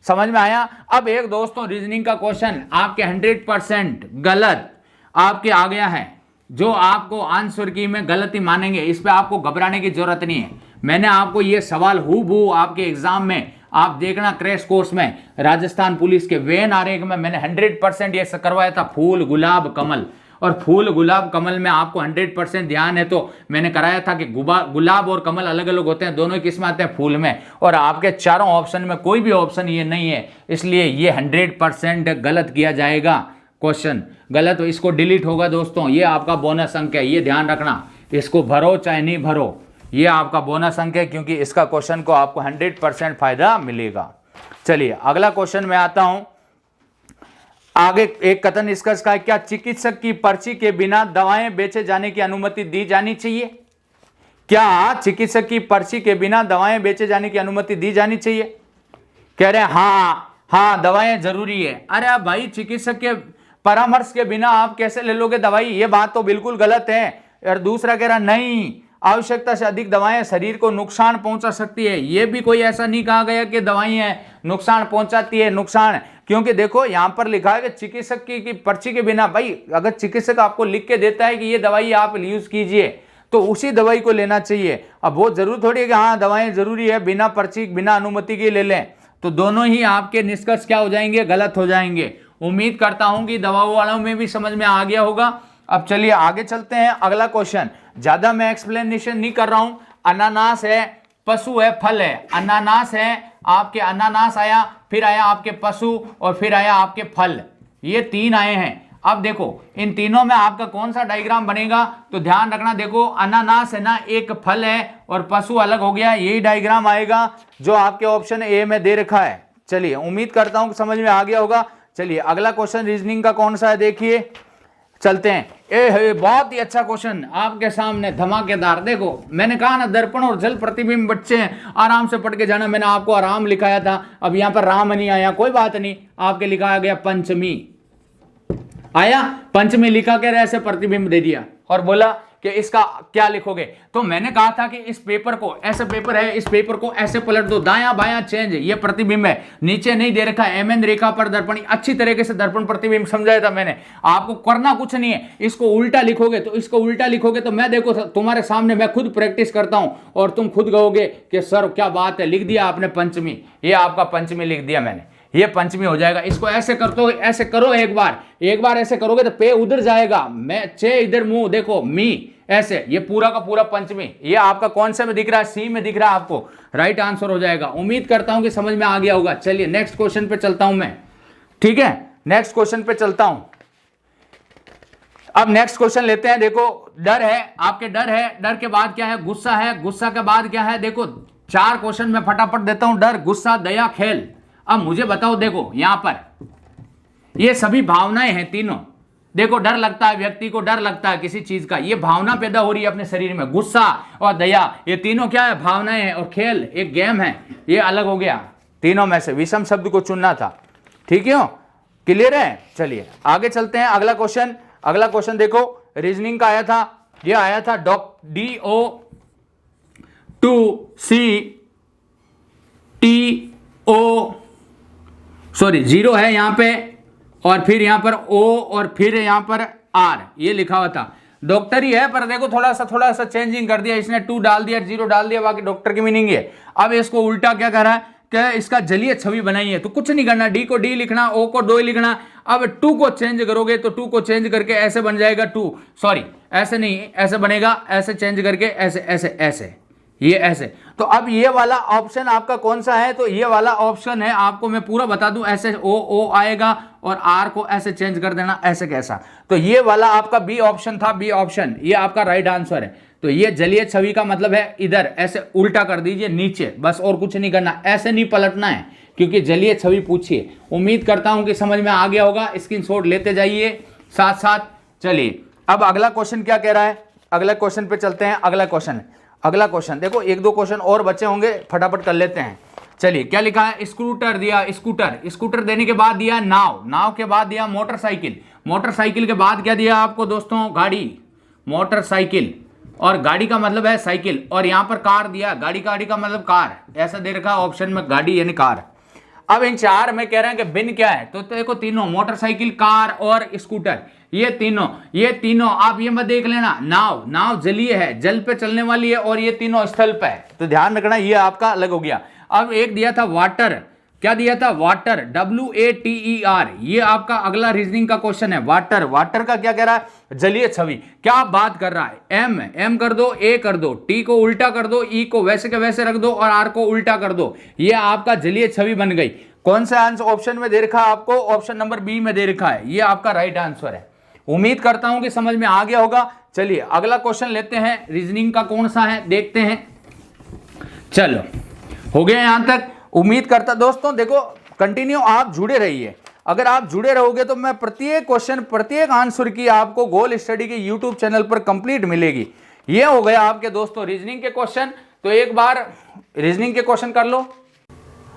समझ में आया। अब एक दोस्तों रीजनिंग का क्वेश्चन आपके 100% गलत आपके आ गया है, जो आपको आंसर की में गलती मानेंगे, इस पे आपको घबराने की जरूरत नहीं है। मैंने आपको ये सवाल हूबहू आपके एग्जाम में, आप देखना क्रैश कोर्स में, राजस्थान पुलिस के वेन आरेख में मैंने 100% ये करवाया था, फूल गुलाब कमल। और फूल गुलाब कमल में आपको 100% ध्यान है तो मैंने कराया था कि गुलाब और कमल अलग अलग होते हैं, दोनों किस में आते हैं, फूल में। और आपके चारों ऑप्शन में कोई भी ऑप्शन ये नहीं है, इसलिए ये 100% गलत किया जाएगा, क्वेश्चन गलत, इसको डिलीट होगा दोस्तों। ये आपका बोनस अंक है, ये ध्यान रखना, इसको भरो चाहे नहीं भरो, ये आपका बोनस अंक है, क्योंकि इसका क्वेश्चन को आपको 100% फायदा मिलेगा। चलिए अगला क्वेश्चन में आता हूं। आगे एक कथन निष्कर्ष का है, क्या चिकित्सक की पर्ची के बिना दवाएं बेचे जाने की अनुमति दी जानी चाहिए? क्या चिकित्सक की पर्ची के बिना दवाएं बेचे जाने की अनुमति दी जानी चाहिए? कह रहे हैं हाँ दवाएं जरूरी है। अरे भाई, चिकित्सक के परामर्श के बिना आप कैसे ले लोगे दवाई, ये बात तो बिल्कुल गलत है। और दूसरा कह रहा नहीं, आवश्यकता से अधिक दवाएं शरीर को नुकसान पहुंचा सकती है। ये भी कोई ऐसा नहीं कहा गया कि दवाएं नुकसान पहुंचाती है, नुकसान, क्योंकि देखो यहां पर लिखा है कि चिकित्सक की पर्ची के बिना। भाई अगर चिकित्सक आपको लिख के देता है कि ये दवाई आप यूज कीजिए, तो उसी दवाई को लेना चाहिए। अब वो जरूर थोड़ी है कि हाँ दवाएं जरूरी है, बिना पर्ची बिना अनुमति के ले लें, तो दोनों ही आपके निष्कर्ष क्या हो जाएंगे, गलत हो जाएंगे। उम्मीद करता हूं कि दवाओं वालों में भी समझ में आ गया होगा। अब चलिए आगे चलते हैं, अगला क्वेश्चन। ज्यादा मैं एक्सप्लेनेशन नहीं कर रहा हूं। अनानास है, पशु है, फल है। अनानास है आपके, अनानास आया, फिर आया आपके पशु, और फिर आया आपके फल, ये तीन आए हैं। अब देखो इन तीनों में आपका कौन सा डायग्राम बनेगा, तो ध्यान रखना। देखो अनानास है ना, एक फल है और पशु अलग हो गया, यही डायग्राम आएगा जो आपके ऑप्शन ए में दे रखा है। चलिए उम्मीद करता हूं कि समझ में आ गया होगा। चलिए अगला क्वेश्चन रीजनिंग का कौन सा है, देखिए चलते हैं। बहुत ही अच्छा क्वेश्चन आपके सामने, धमाकेदार। देखो मैंने कहा ना, दर्पण और जल प्रतिबिंब बच्चे हैं, आराम से पढ़ के जाना। मैंने आपको आराम लिखाया था, अब यहां पर राम नहीं आया, कोई बात नहीं, आपके लिखा गया पंचमी आया, पंचमी लिखा के ऐसे प्रतिबिंब दे दिया और बोला कि इसका क्या लिखोगे। तो मैंने कहा था कि इस पेपर को, ऐसे पेपर है, इस पेपर को ऐसे पलट दो, दायां बायां चेंज, ये प्रतिबिंब है, नीचे नहीं दे रखा है, एमएन रेखा पर दर्पण, अच्छी तरीके से दर्पण प्रतिबिंब समझाया था मैंने आपको। करना कुछ नहीं है, इसको उल्टा लिखोगे तो, इसको उल्टा लिखोगे तो मैं देखो तुम्हारे सामने मैं खुद प्रैक्टिस करता हूं और तुम खुद कहोगे कि सर क्या बात है, लिख दिया आपने पंचमी, ये आपका पंचमी लिख दिया मैंने, ये पंचमी हो जाएगा। इसको ऐसे कर दो, ऐसे करो एक बार ऐसे करोगे तो पे उधर जाएगा, मैं चे इधर मुंह, देखो मी, ऐसे, ये पूरा का पूरा पंचमी। ये आपका कौन सा में दिख रहा है, सी में दिख रहा है आपको, राइट आंसर हो जाएगा। उम्मीद करता हूं कि समझ में आ गया होगा। चलिए नेक्स्ट क्वेश्चन पे चलता हूं मैं, ठीक है, नेक्स्ट क्वेश्चन पे चलता हूं। अब नेक्स्ट क्वेश्चन लेते हैं। देखो डर है आपके, डर है, डर के बाद क्या है, गुस्सा है, गुस्सा के बाद क्या है। देखो 4 क्वेश्चन में फटाफट देता हूं, डर, गुस्सा, दया, खेल। अब मुझे बताओ, देखो यहां पर ये सभी भावनाएं हैं तीनों, देखो डर लगता है, व्यक्ति को डर लगता है किसी चीज का, ये भावना पैदा हो रही है अपने शरीर में। गुस्सा और दया, ये तीनों क्या है, भावनाएं हैं। और खेल एक गेम है, ये अलग हो गया तीनों में से, विषम शब्द को चुनना था। ठीक है, क्लियर है। चलिए आगे चलते हैं, अगला क्वेश्चन। अगला क्वेश्चन देखो, रीजनिंग का आया था, ये आया था जीरो है यहां पे, और फिर यहां पर ओ, और फिर यहां पर आर, ये लिखा हुआ था। डॉक्टर ही है, पर देखो थोड़ा सा चेंजिंग कर दिया इसने, 2 डाल दिया, 0 डाल दिया, बाकी डॉक्टर की मीनिंग है। अब इसको उल्टा क्या कर रहा है कि इसका जलीय छवि बनाई है, तो कुछ नहीं करना, डी को डी लिखना, ओ को डो लिखना। अब 2 को चेंज करोगे तो 2 को चेंज करके ऐसे बन जाएगा 2, सॉरी ऐसे नहीं, ऐसे बनेगा, ऐसे चेंज करके ऐसे ऐसे ऐसे, ये ऐसे। तो अब ये वाला ऑप्शन आपका कौन सा है, तो ये वाला ऑप्शन है, आपको मैं पूरा बता दूं, ऐसे ओ आएगा और आर को ऐसे चेंज कर देना, ऐसे कैसा। तो ये वाला आपका बी ऑप्शन था, बी ऑप्शन, ये आपका राइट आंसर है। तो ये जलीय छवि का मतलब है इधर ऐसे उल्टा कर दीजिए नीचे, बस, और कुछ नहीं करना, ऐसे नहीं पलटना है, क्योंकि जलीय छवि पूछिए। उम्मीद करता हूं कि समझ में आ गया होगा, स्क्रीनशॉट लेते जाइए साथ साथ। चलिए अब अगला क्वेश्चन क्या कह रहा है, अगला क्वेश्चन पे चलते हैं। अगला क्वेश्चन देखो, 1-2 क्वेश्चन और बचे होंगे, फटाफट कर लेते हैं। चलिए क्या लिखा है, स्कूटर दिया, स्कूटर देने के बाद दिया नाव के बाद दिया मोटरसाइकिल के बाद क्या दिया आपको दोस्तों, गाड़ी, मोटरसाइकिल, और गाड़ी का मतलब है साइकिल, और यहां पर कार दिया, गाड़ी का मतलब कार, ऐसा दे रखा ऑप्शन में, गाड़ी यानी कार। अब इन 4 में कह रहे हैं कि भिन्न क्या है, तो देखो तीनों, मोटरसाइकिल, कार और स्कूटर, ये तीनों आप ये मत देख लेना, नाव जलीय है, जल पे चलने वाली है, और ये तीनों स्थल पे है, तो ध्यान रखना, ये आपका अलग हो गया। अब एक दिया था वाटर, क्या दिया था, वाटर, WATER, ये आपका अगला रीजनिंग का क्वेश्चन है। वाटर का क्या कह रहा है, जलीय छवि, क्या बात कर रहा है, एम कर दो, ए कर दो, टी को उल्टा कर दो, ई को वैसे के वैसे रख दो, और आर को उल्टा कर दो, ये आपका जलीय छवि बन गई। कौन सा आंसर ऑप्शन में दे रखा है आपको, ऑप्शन नंबर बी में दे रखा है, ये आपका राइट आंसर है। उम्मीद करता हूं कि समझ में आ गया होगा। चलिए अगला क्वेश्चन लेते हैं, रीजनिंग का कौन सा है देखते हैं। चलो हो गया यहां तक। उम्मीद करता दोस्तों, देखो कंटिन्यू आप जुड़े रहिए, अगर आप जुड़े रहोगे तो मैं प्रत्येक क्वेश्चन, प्रत्येक आंसर की आपको गोल स्टडी के यूट्यूब चैनल पर कंप्लीट मिलेगी। ये हो गया आपके दोस्तों रीजनिंग के क्वेश्चन। तो एक बार रीजनिंग के क्वेश्चन कर लो।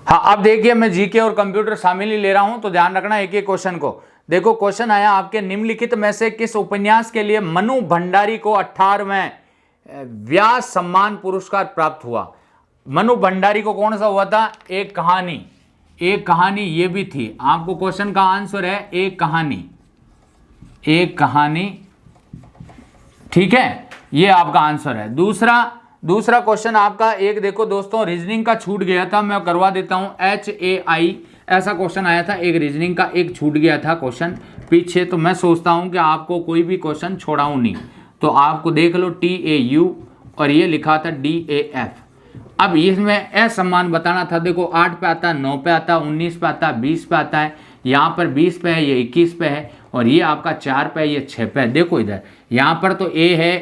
हाँ अब देखिए, मैं जीके और कंप्यूटर शामिल ही ले रहा हूं, तो ध्यान रखना एक एक क्वेश्चन को। देखो क्वेश्चन आया आपके, निम्नलिखित में से किस उपन्यास के लिए मनु भंडारी को 18वें व्यास सम्मान पुरस्कार प्राप्त हुआ। मनु भंडारी को कौन सा हुआ था, एक कहानी ये भी थी। आपको क्वेश्चन का आंसर है एक कहानी, ठीक है, ये आपका आंसर है। दूसरा क्वेश्चन आपका एक देखो दोस्तों, रीजनिंग का छूट गया था, मैं करवा देता हूं, HAI ऐसा क्वेश्चन आया था, एक रीजनिंग का एक छूट गया था क्वेश्चन पीछे, तो मैं सोचता हूं कि आपको कोई भी क्वेश्चन छोड़ाऊं नहीं, तो आपको देख लो TAU, और ये लिखा था DAF। अब इसमें असम्मान बताना था, देखो 8 पे आता, 9 पे आता, 19 पे आता, 20 पे आता है, यहाँ पर 20 पे है, ये 21 पे है, और ये आपका 4 पे है, ये 6 पे है। देखो इधर यहाँ पर तो A है,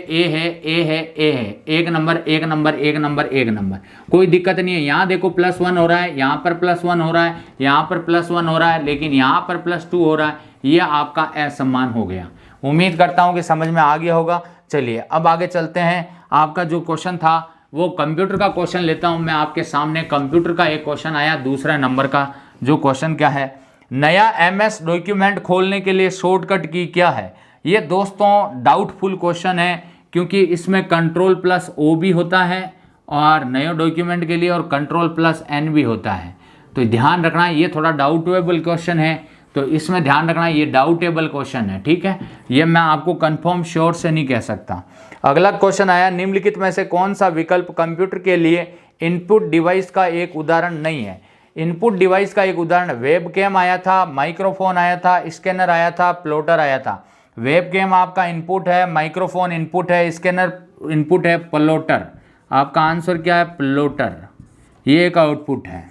एक नंबर, कोई दिक्कत नहीं है। यहाँ देखो +1 हो रहा है, यहाँ पर +1 हो रहा है, यहाँ पर +1 हो रहा है, लेकिन यहाँ पर +2 हो रहा है, ये आपका असम्मान हो गया। उम्मीद करता हूँ कि समझ में आ गया होगा। चलिए अब आगे चलते हैं। आपका जो क्वेश्चन था वो कंप्यूटर का क्वेश्चन लेता हूं मैं आपके सामने। कंप्यूटर का एक क्वेश्चन आया, दूसरा नंबर का, जो क्वेश्चन क्या है, नया MS डॉक्यूमेंट खोलने के लिए शॉर्टकट की क्या है। ये दोस्तों डाउटफुल क्वेश्चन है, क्योंकि इसमें Ctrl+O भी होता है, और नए डॉक्यूमेंट के लिए, और Ctrl+N भी होता है। तो ध्यान रखना, ये थोड़ा डाउटेबल क्वेश्चन है, तो इसमें ध्यान रखना, ये डाउटेबल क्वेश्चन है, ठीक है, ये मैं आपको कंफर्म श्योर से नहीं कह सकता। अगला क्वेश्चन आया, निम्नलिखित में से कौन सा विकल्प कंप्यूटर के लिए इनपुट डिवाइस का एक उदाहरण नहीं है। इनपुट डिवाइस का एक उदाहरण वेबकैम आया था, माइक्रोफोन आया था, स्कैनर आया था, प्लॉटर आया था। वेबकैम आपका इनपुट है, माइक्रोफोन इनपुट है, स्कैनर इनपुट है, प्लॉटर आपका आंसर क्या है, प्लॉटर, ये एक आउटपुट है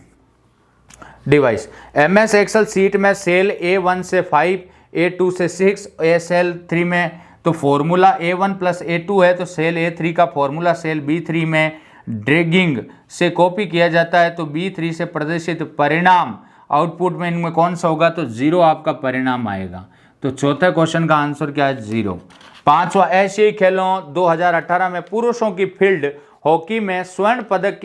डिवाइस। MS एक्सेल सीट में सेल A1 से 5, A2 से 6, सेल 3 में तो फॉर्मूला A1 + A2 है, तो सेल A3 का फॉर्मूला सेल B3 में ड्रैगिंग से कॉपी किया जाता है, तो B3 से प्रदर्शित परिणाम आउटपुट में इनमें कौन सा होगा, तो 0 आपका परिणाम आएगा। तो चौथे क्वेश्चन का आंसर क्या है? 0। पांचवा, एशियाई खेलों 2018 में पुरुषों की फील्ड हॉकी में स्वर्ण पदक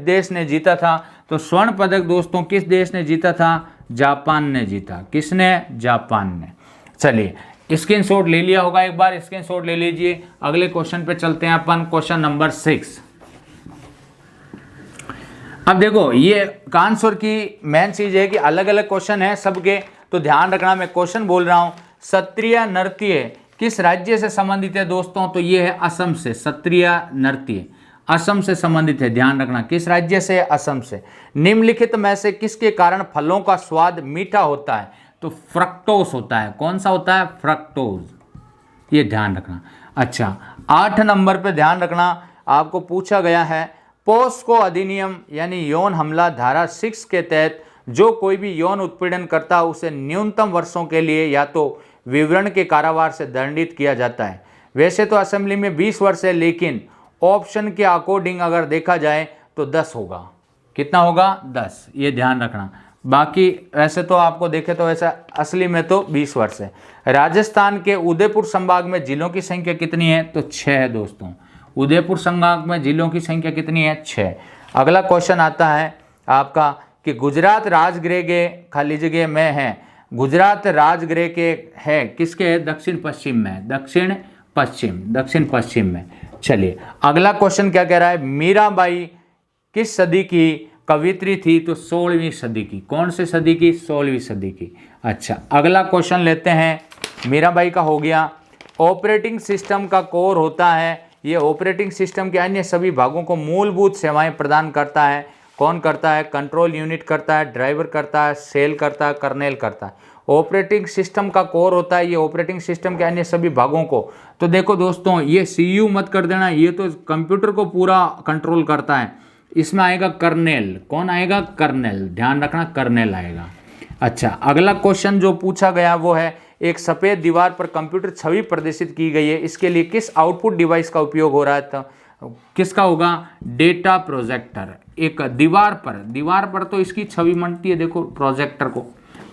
देश ने जीता था? तो स्वर्ण पदक दोस्तों किस देश ने जीता था? जापान ने जीता। किसने? जापान ने। चलिए स्क्रीनशॉट ले लिया होगा, एक बार स्क्रीनशॉट ले लीजिए। अगले क्वेश्चन पे चलते हैं अपन, क्वेश्चन नंबर 6। अब देखो ये आंसर की मेन चीज है कि अलग अलग क्वेश्चन है सबके, तो ध्यान रखना मैं क्वेश्चन बोल रहा हूं। सत्रिया नृत्य किस राज्य से संबंधित है दोस्तों? तो ये है असम से। सत्रिया नृत्य असम से संबंधित है, ध्यान रखना। किस राज्य से? असम से। निम्नलिखित में से किसके कारण फलों का स्वाद मीठा होता है? तो फ्रक्टोज होता है। कौन सा होता है? फ्रक्टोज, ये ध्यान रखना। अच्छा 8 नंबर पे ध्यान रखना, आपको पूछा गया है पोस्को अधिनियम यानी यौन हमला धारा 6 के तहत जो कोई भी यौन उत्पीड़न करता है उसे न्यूनतम वर्षों के लिए या तो विवरण के कारावास से दंडित किया जाता है। वैसे तो असेंबली में 20 वर्ष है, लेकिन ऑप्शन के अकॉर्डिंग अगर देखा जाए तो 10 होगा। कितना होगा? 10, ये ध्यान रखना। बाकी वैसे तो आपको देखे तो वैसा असली में तो 20 वर्ष है। राजस्थान के उदयपुर संभाग में जिलों की संख्या कितनी है? तो 6 है दोस्तों। उदयपुर संभाग में जिलों की संख्या कितनी है? 6। अगला क्वेश्चन आता है आपका कि गुजरात राजगृह के खाली जगह में है। गुजरात राजगृह के है किसके है? दक्षिण पश्चिम में। दक्षिण पश्चिम में। चलिए अगला क्वेश्चन क्या कह रहा है? मीराबाई किस सदी की कवित्री थी? तो 16वीं सदी की। कौन सी सदी की? 16वीं सदी की। अच्छा अगला क्वेश्चन लेते हैं, मीराबाई का हो गया। ऑपरेटिंग सिस्टम का कोर होता है, ये ऑपरेटिंग सिस्टम के अन्य सभी भागों को मूलभूत सेवाएं प्रदान करता है। कौन करता है? कंट्रोल यूनिट करता है, ड्राइवर करता है, सेल करता है, कर्नेल करता है। ऑपरेटिंग सिस्टम का कोर होता है, ये ऑपरेटिंग सिस्टम के अन्य सभी भागों को। तो देखो दोस्तों ये सीयू मत कर देना, ये तो कंप्यूटर को पूरा कंट्रोल करता है। इसमें आएगा कर्नेल। कौन आएगा? कर्नेल, ध्यान रखना कर्नेल आएगा। अच्छा अगला क्वेश्चन जो पूछा गया वो है एक सफेद दीवार पर कंप्यूटर छवि प्रदर्शित की गई है, इसके लिए किस आउटपुट डिवाइस का उपयोग हो रहा है? तो किसका होगा? Data projector. एक दीवार पर तो इसकी छवि बनती है, देखो प्रोजेक्टर को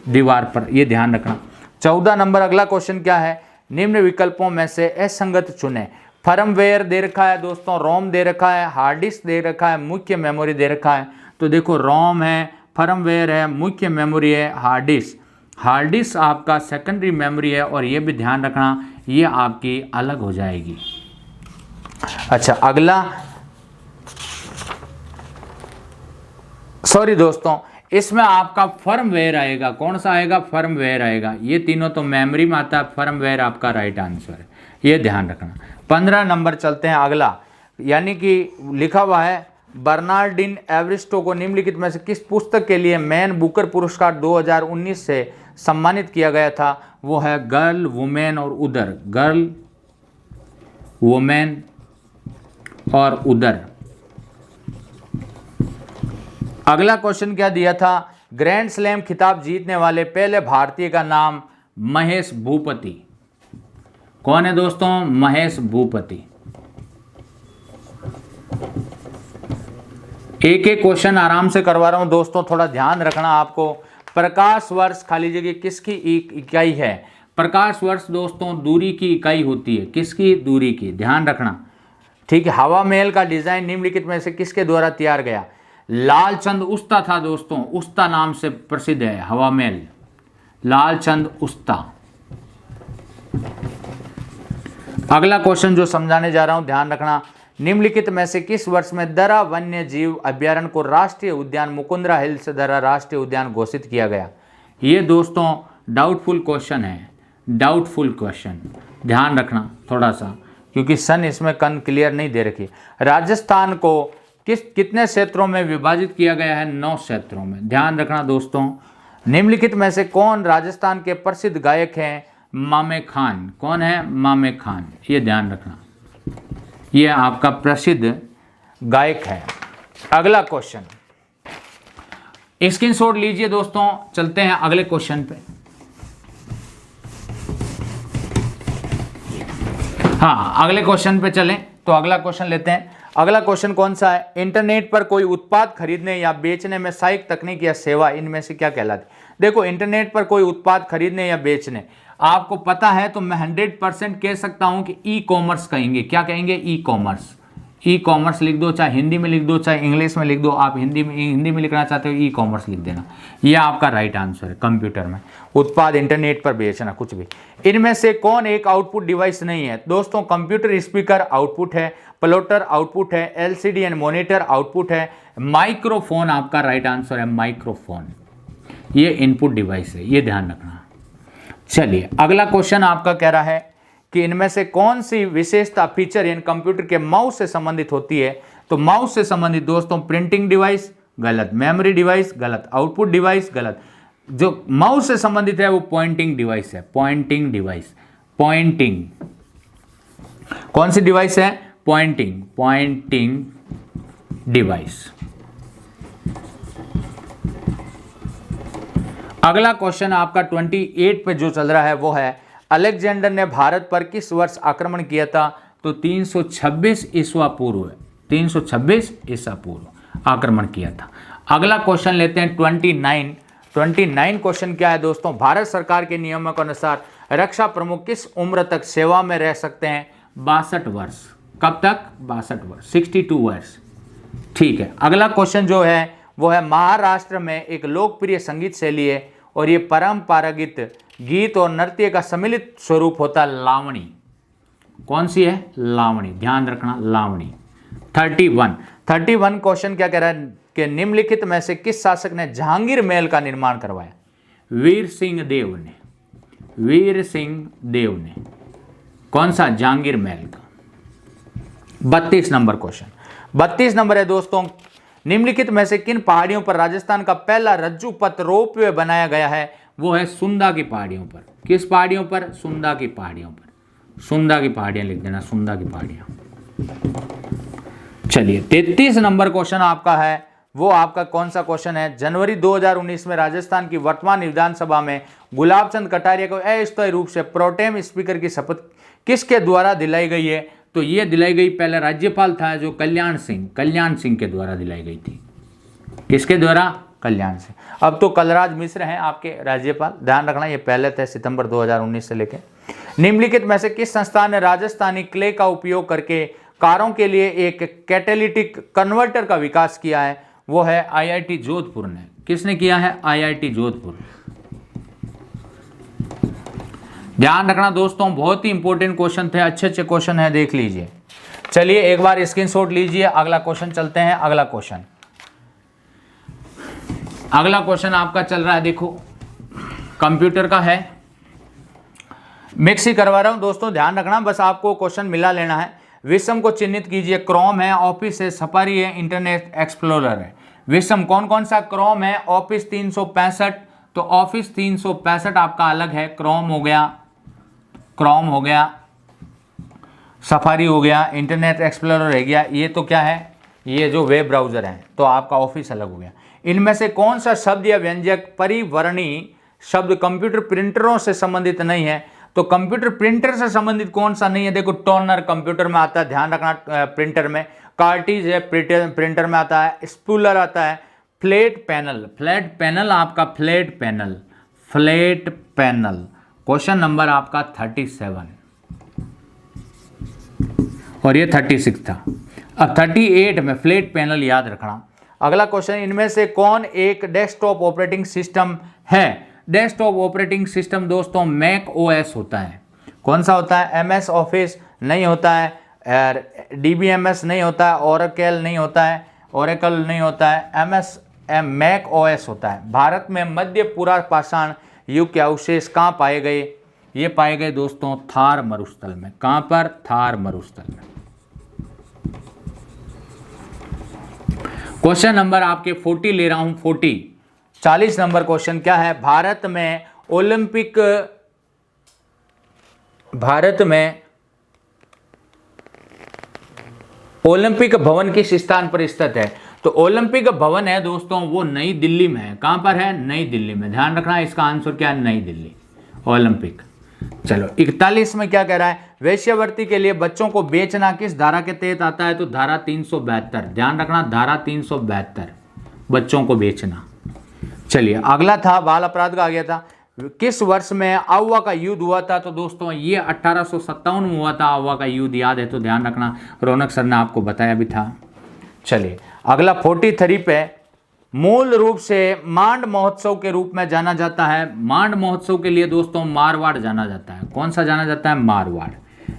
दीवार पर, ये ध्यान रखना। 14 नंबर अगला क्वेश्चन क्या है? निम्न विकल्पों में से असंगत चुने। फर्मवेयर दे रखा है दोस्तों, रोम दे रखा है, हार्ड डिस्क दे रखा है, मुख्य मेमोरी दे रखा है। तो देखो रोम है, फर्मवेयर है, मुख्य मेमोरी है, हार्ड डिस्क। हार्ड डिस्क आपका सेकेंडरी मेमोरी है, और ये भी ध्यान रखना ये आपकी अलग हो जाएगी। अच्छा अगला, सॉरी दोस्तों, इसमें आपका फर्मवेयर आएगा। कौन सा आएगा? फर्मवेयर आएगा। ये तीनों तो मेमोरी में आता है, फर्मवेयर आपका राइट आंसर है, ये ध्यान रखना। 15 नंबर चलते हैं अगला, यानी कि लिखा हुआ है बर्नार्डिन एवरिस्टो को निम्नलिखित में से किस पुस्तक के लिए मैन बुकर पुरस्कार 2019 से सम्मानित किया गया था? वो है गर्ल, वुमेन और उदर। गर्ल, वुमेन और उदर। अगला क्वेश्चन क्या दिया था? ग्रैंड स्लैम खिताब जीतने वाले पहले भारतीय का नाम महेश भूपति। कौन है दोस्तों? महेश भूपति। एक एक क्वेश्चन आराम से करवा रहा हूं दोस्तों, थोड़ा ध्यान रखना आपको। प्रकाश वर्ष खाली जगह किसकी इकाई है? प्रकाश वर्ष दोस्तों दूरी की इकाई होती है। किसकी? दूरी की, ध्यान रखना। ठीक है। हवा महल का डिजाइन निम्नलिखित में से किसके द्वारा तैयार गया? लालचंद उस्ता था दोस्तों, उस्ता नाम से प्रसिद्ध है हवा महल, लालचंद उस्ता। अगला क्वेश्चन जो समझाने जा रहा हूं ध्यान रखना, निम्नलिखित में से किस वर्ष में दर्रा वन्य जीव अभ्यारण्य को राष्ट्रीय उद्यान मुकुंदरा हिल्स दर्रा राष्ट्रीय उद्यान घोषित किया गया? ये दोस्तों डाउटफुल क्वेश्चन है, डाउटफुल क्वेश्चन, ध्यान रखना थोड़ा सा, क्योंकि सन इसमें कन क्लियर नहीं दे रखी। राजस्थान को कितने क्षेत्रों में विभाजित किया गया है? 9 क्षेत्रों में, ध्यान रखना दोस्तों। निम्नलिखित में से कौन राजस्थान के प्रसिद्ध गायक हैं? मामे खान। कौन है? मामे खान, ये ध्यान रखना, ये आपका प्रसिद्ध गायक है। अगला क्वेश्चन स्क्रीनशॉट लीजिए दोस्तों, चलते हैं अगले क्वेश्चन पे। हाँ अगले क्वेश्चन पे चलें, तो अगला क्वेश्चन लेते हैं। अगला क्वेश्चन कौन सा है? इंटरनेट पर कोई उत्पाद खरीदने या बेचने में सहायक तकनीक या सेवा इनमें से क्या कहलाती है? देखो इंटरनेट पर कोई उत्पाद खरीदने या बेचने, आपको पता है तो मैं 100% कह सकता हूं कि ई कॉमर्स कहेंगे। क्या कहेंगे? E commerce. ई कॉमर्स लिख दो, चाहे हिंदी में लिख दो चाहे इंग्लिश में लिख दो। आप हिंदी में लिखना चाहते हो ई कॉमर्स लिख देना, यह आपका राइट आंसर है। कंप्यूटर में उत्पाद इंटरनेट पर बेचना, कुछ भी। इनमें से कौन एक आउटपुट डिवाइस नहीं है? दोस्तों कंप्यूटर स्पीकर आउटपुट है, प्लॉटर आउटपुट है, एलसीडी एंड मॉनिटर आउटपुट है, माइक्रोफोन आपका राइट आंसर है। माइक्रोफोन ये इनपुट डिवाइस है, ये ध्यान रखना। चलिए अगला क्वेश्चन आपका कह रहा है कि इनमें से कौन सी विशेषता फीचर इन कंप्यूटर के माउस से संबंधित होती है? तो माउस से संबंधित दोस्तों प्रिंटिंग डिवाइस गलत, मेमोरी डिवाइस गलत, आउटपुट डिवाइस गलत। जो माउस से संबंधित है वो पॉइंटिंग डिवाइस है। पॉइंटिंग डिवाइस, पॉइंटिंग कौन सी डिवाइस है? Pointing, pointing device. अगला क्वेश्चन आपका 28 पे जो चल रहा है वो है अलेक्जेंडर ने भारत पर किस वर्ष आक्रमण किया था? तो 326 ईस्वा पूर्व, 326 ईसा पूर्व आक्रमण किया था। अगला क्वेश्चन लेते हैं 29 क्वेश्चन क्या है दोस्तों? भारत सरकार के नियमों के अनुसार रक्षा प्रमुख किस उम्र तक सेवा में रह सकते हैं? 62 वर्ष। कब तक? 62 वर्ष, 62 वर्ष। ठीक है। अगला क्वेश्चन जो है वो है महाराष्ट्र में एक लोकप्रिय संगीत शैली है और ये परंपरागत गीत और नृत्य का सम्मिलित स्वरूप होता है लावणी। कौन सी है? लावणी। ध्यान रखना, लावणी। 31 क्वेश्चन क्या कह रहा है कि निम्नलिखित में से किस शासक ने जहांगीर महल का निर्माण करवाया? वीर सिंह देव ने। वीर सिंह देव ने। कौन सा? जहांगीर महल का। 32 नंबर क्वेश्चन, 32 नंबर है दोस्तों, निम्नलिखित में से किन पहाड़ियों पर राजस्थान का पहला रज्जुपथ रोपवे बनाया गया है? वो है सुंदा की पहाड़ियों पर। किस पहाड़ियों पर? सुंदा की पहाड़ियों पर। सुंदा की पहाड़ियां लिख देना, सुंदा की पहाड़ियां। चलिए 33 नंबर क्वेश्चन आपका है, वो आपका कौन सा क्वेश्चन है? जनवरी 2019 में राजस्थान की वर्तमान विधानसभा में गुलाब चंद कटारिया को अस्थायी रूप से प्रोटेम स्पीकर की शपथ किसके द्वारा दिलाई गई है? तो ये दिलाई गई, पहला राज्यपाल था जो कल्याण सिंह के द्वारा दिलाई गई थी। किसके द्वारा? कल्याण सिंह। अब तो कलराज मिश्र हैं आपके राज्यपाल, ध्यान रखना, ये पहले थे सितंबर 2019 से लेके। निम्नलिखित में से किस संस्थान ने राजस्थानी क्ले का उपयोग करके कारों के लिए एक कैटेलिटिक कन्वर्टर का विकास किया है? वो है आईआईटी जोधपुर ने। किसने किया है? आईआईटी जोधपुर। ध्यान रखना दोस्तों, बहुत ही इंपॉर्टेंट क्वेश्चन थे, अच्छे अच्छे क्वेश्चन है, देख लीजिए। चलिए एक बार स्क्रीनशॉट लीजिए, अगला क्वेश्चन चलते हैं। अगला क्वेश्चन आपका चल रहा है, देखो कंप्यूटर का है, मिक्स ही करवा रहा हूं दोस्तों, ध्यान रखना, बस आपको क्वेश्चन मिला लेना है। विषम को चिन्हित कीजिए। क्रोम है, ऑफिस है, सफारी है, इंटरनेट एक्सप्लोरर है। विषम कौन कौन सा? क्रोम है, ऑफिस 365, तो ऑफिस 365 आपका अलग है, क्रोम हो गया, सफारी हो गया, इंटरनेट एक्सप्लोरर रह गया। ये तो क्या है? ये जो वेब ब्राउजर है, तो आपका ऑफिस अलग हो गया। इनमें से कौन सा शब्द या व्यंजक परिवर्णी शब्द कंप्यूटर प्रिंटरों से संबंधित नहीं है? तो कंप्यूटर प्रिंटर से संबंधित कौन सा नहीं है? देखो टोनर कंप्यूटर में आता है, ध्यान रखना, प्रिंटर में। कार्टिज है, प्रिंटर में आता है। स्पूलर आता है। फ्लैट पैनल आपका, फ्लैट पैनल। क्वेश्चन नंबर आपका 37 और ये 36 था। अब 38 में फ्लैट पैनल याद रखना। अगला क्वेश्चन, इनमें से कौन एक डेस्कटॉप ऑपरेटिंग सिस्टम है? डेस्कटॉप ऑपरेटिंग सिस्टम दोस्तों मैक ओएस होता है। कौन सा होता है? एमएस ऑफिस नहीं होता है, डीबीएमएस नहीं होता है, ओरेकल नहीं होता है, मैक ओएस होता है। भारत में मध्य पुरापाषाण युग के अवशेष कहाँ पाए गए? ये पाए गए दोस्तों थार मरुस्थल में। कहाँ पर? थार मरुस्थल में। क्वेश्चन नंबर आपके 40 ले रहा हूं, 40 नंबर क्वेश्चन क्या है? भारत में ओलंपिक भवन किस स्थान पर स्थित है? तो ओलंपिक भवन है दोस्तों वो नई दिल्ली में है। कहां पर है? नई दिल्ली में। ध्यान रखना, इसका आंसर क्या है? नई दिल्ली, ओलंपिक। चलो 41 में क्या कह रहा है? वेश्यावृत्ति के लिए बच्चों को बेचना किस धारा के तहत आता है? तो धारा 372। ध्यान रखना, धारा 372, बच्चों को बेचना। चलिए अगला था बाल अपराध का आ गया था। किस वर्ष में आउवा का युद्ध हुआ था? तो दोस्तों ये 1857 में हुआ था आउवा का युद्ध, याद है तो ध्यान रखना, रौनक सर ने आपको बताया भी था। चलिए अगला 43 पे, मूल रूप से मांड महोत्सव के रूप में जाना जाता है। मांड महोत्सव के लिए दोस्तों मारवाड़ जाना जाता है। कौन सा जाना जाता है? मारवाड़।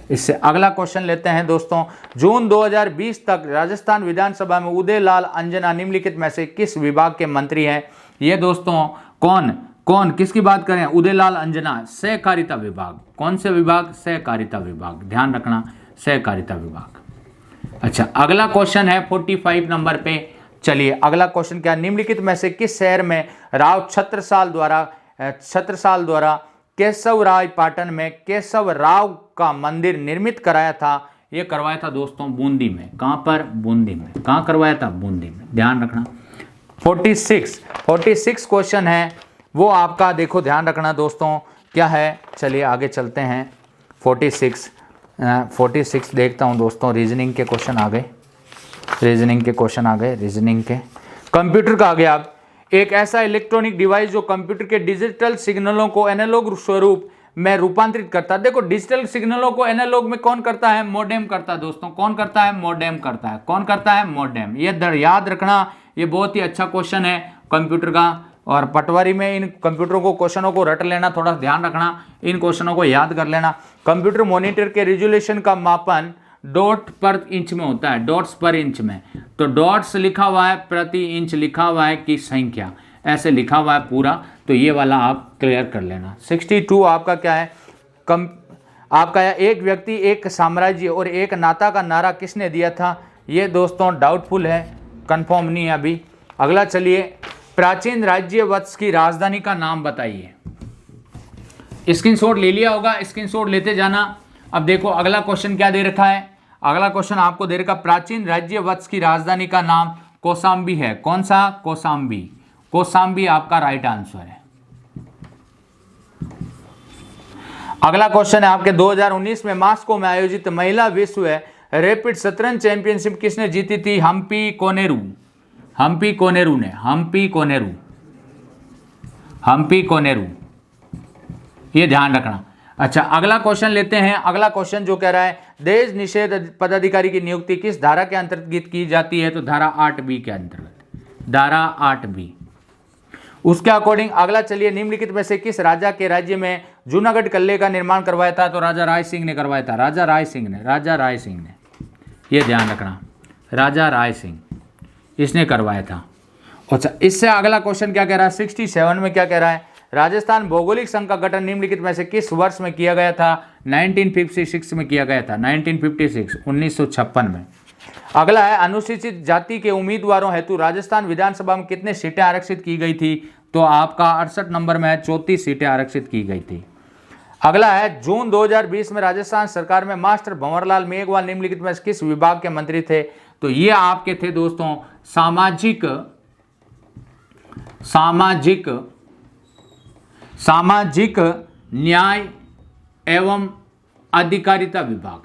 इससे अगला क्वेश्चन लेते हैं दोस्तों, जून 2020 तक राजस्थान विधानसभा में उदय लाल अंजना निम्नलिखित में से किस विभाग के मंत्री हैं? ये दोस्तों कौन कौन किसकी बात करें? उदय लाल अंजना, सहकारिता विभाग। कौन से विभाग? सहकारिता विभाग, ध्यान रखना, सहकारिता विभाग। अच्छा अगला क्वेश्चन है 45 नंबर पे। चलिए अगला क्वेश्चन क्या? निम्नलिखित में से किस शहर में राव छत्रसाल द्वारा केशव राय पाटन में केशव राव का मंदिर निर्मित कराया था? यह करवाया था दोस्तों बूंदी में। कहां पर? बूंदी में। कहां करवाया था? बूंदी में, ध्यान रखना। 46 क्वेश्चन है वो आपका, देखो ध्यान रखना दोस्तों क्या है। चलिए आगे चलते हैं। 46 देखता हूं दोस्तों, रीजनिंग के क्वेश्चन आ गए, रीजनिंग के कंप्यूटर का आ गया। अब एक ऐसा इलेक्ट्रॉनिक डिवाइस जो कंप्यूटर के डिजिटल सिग्नलों को एनालॉग स्वरूप में रूपांतरित करता है। देखो डिजिटल सिग्नलों को एनालॉग में कौन करता है? मॉडेम करता है दोस्तों। कौन करता है? मॉडेम करता है। कौन करता है? मॉडेम। ये याद रखना, ये बहुत ही अच्छा क्वेश्चन है कंप्यूटर का, और पटवारी में इन कंप्यूटरों को क्वेश्चनों को रट लेना, थोड़ा ध्यान रखना, इन क्वेश्चनों को याद कर लेना। कंप्यूटर मॉनिटर के रिजोल्यूशन का मापन डॉट पर इंच में होता है, डॉट्स पर इंच में। तो डॉट्स लिखा हुआ है, प्रति इंच लिखा हुआ है की संख्या, ऐसे लिखा हुआ है पूरा, तो ये वाला आप क्लियर कर लेना। 62 आपका क्या है? आपका एक व्यक्ति, एक साम्राज्य और एक नाता का नारा किसने दिया था? ये दोस्तों डाउटफुल है, कंफर्म नहीं है अभी। अगला चलिए, प्राचीन राज्य वत्स की राजधानी का नाम बताइए। स्क्रीनशॉट ले लिया होगा, स्क्रीनशॉट लेते जाना। अब देखो अगला क्वेश्चन क्या दे रखा है? अगला क्वेश्चन आपको दे रखा, प्राचीन राज्य वत्स की राजधानी का नाम कौशाम्बी है। कौन सा? कौशाम्बी। कौशाम्बी आपका राइट आंसर है। अगला क्वेश्चन है आपके 2019 में मॉस्को में आयोजित महिला विश्व रैपिड शतरंज चैंपियनशिप किसने जीती थी? हम्पी कोनेरू, ये ध्यान रखना। अच्छा अगला क्वेश्चन लेते हैं। अगला क्वेश्चन जो कह रहा है, देश निषेध पदाधिकारी की नियुक्ति किस धारा के अंतर्गत की जाती है? तो धारा 8B के अंतर्गत, धारा 8B। उसके अकॉर्डिंग अगला चलिए, निम्नलिखित में से किस राजा के राज्य में जूनागढ़ किले का निर्माण करवाया था? तो राजा राय सिंह ने करवाया था। राजा राय सिंह ने, ये ध्यान रखना, राजा राय सिंह इसने करवाया था। अच्छा इससे अगला क्वेश्चन क्या कह रहा है? 67 में क्या कह रहा है? राजस्थान भौगोलिक संघ का गठन निम्नलिखित में से किस वर्ष में किया गया था? 1956 में किया गया था। 1956 में। अगला है, अनुसूचित जाति के उम्मीदवारों हेतु राजस्थान विधानसभा में कितने सीटें आरक्षित की गई थी? तो आपका 68 नंबर में 34 सीटें आरक्षित की गई थी। अगला है, जून 2020 में राजस्थान सरकार में मास्टर भंवरलाल मेघवाल निम्नलिखित में किस विभाग के मंत्री थे? तो ये आपके थे दोस्तों सामाजिक न्याय एवं अधिकारिता विभाग,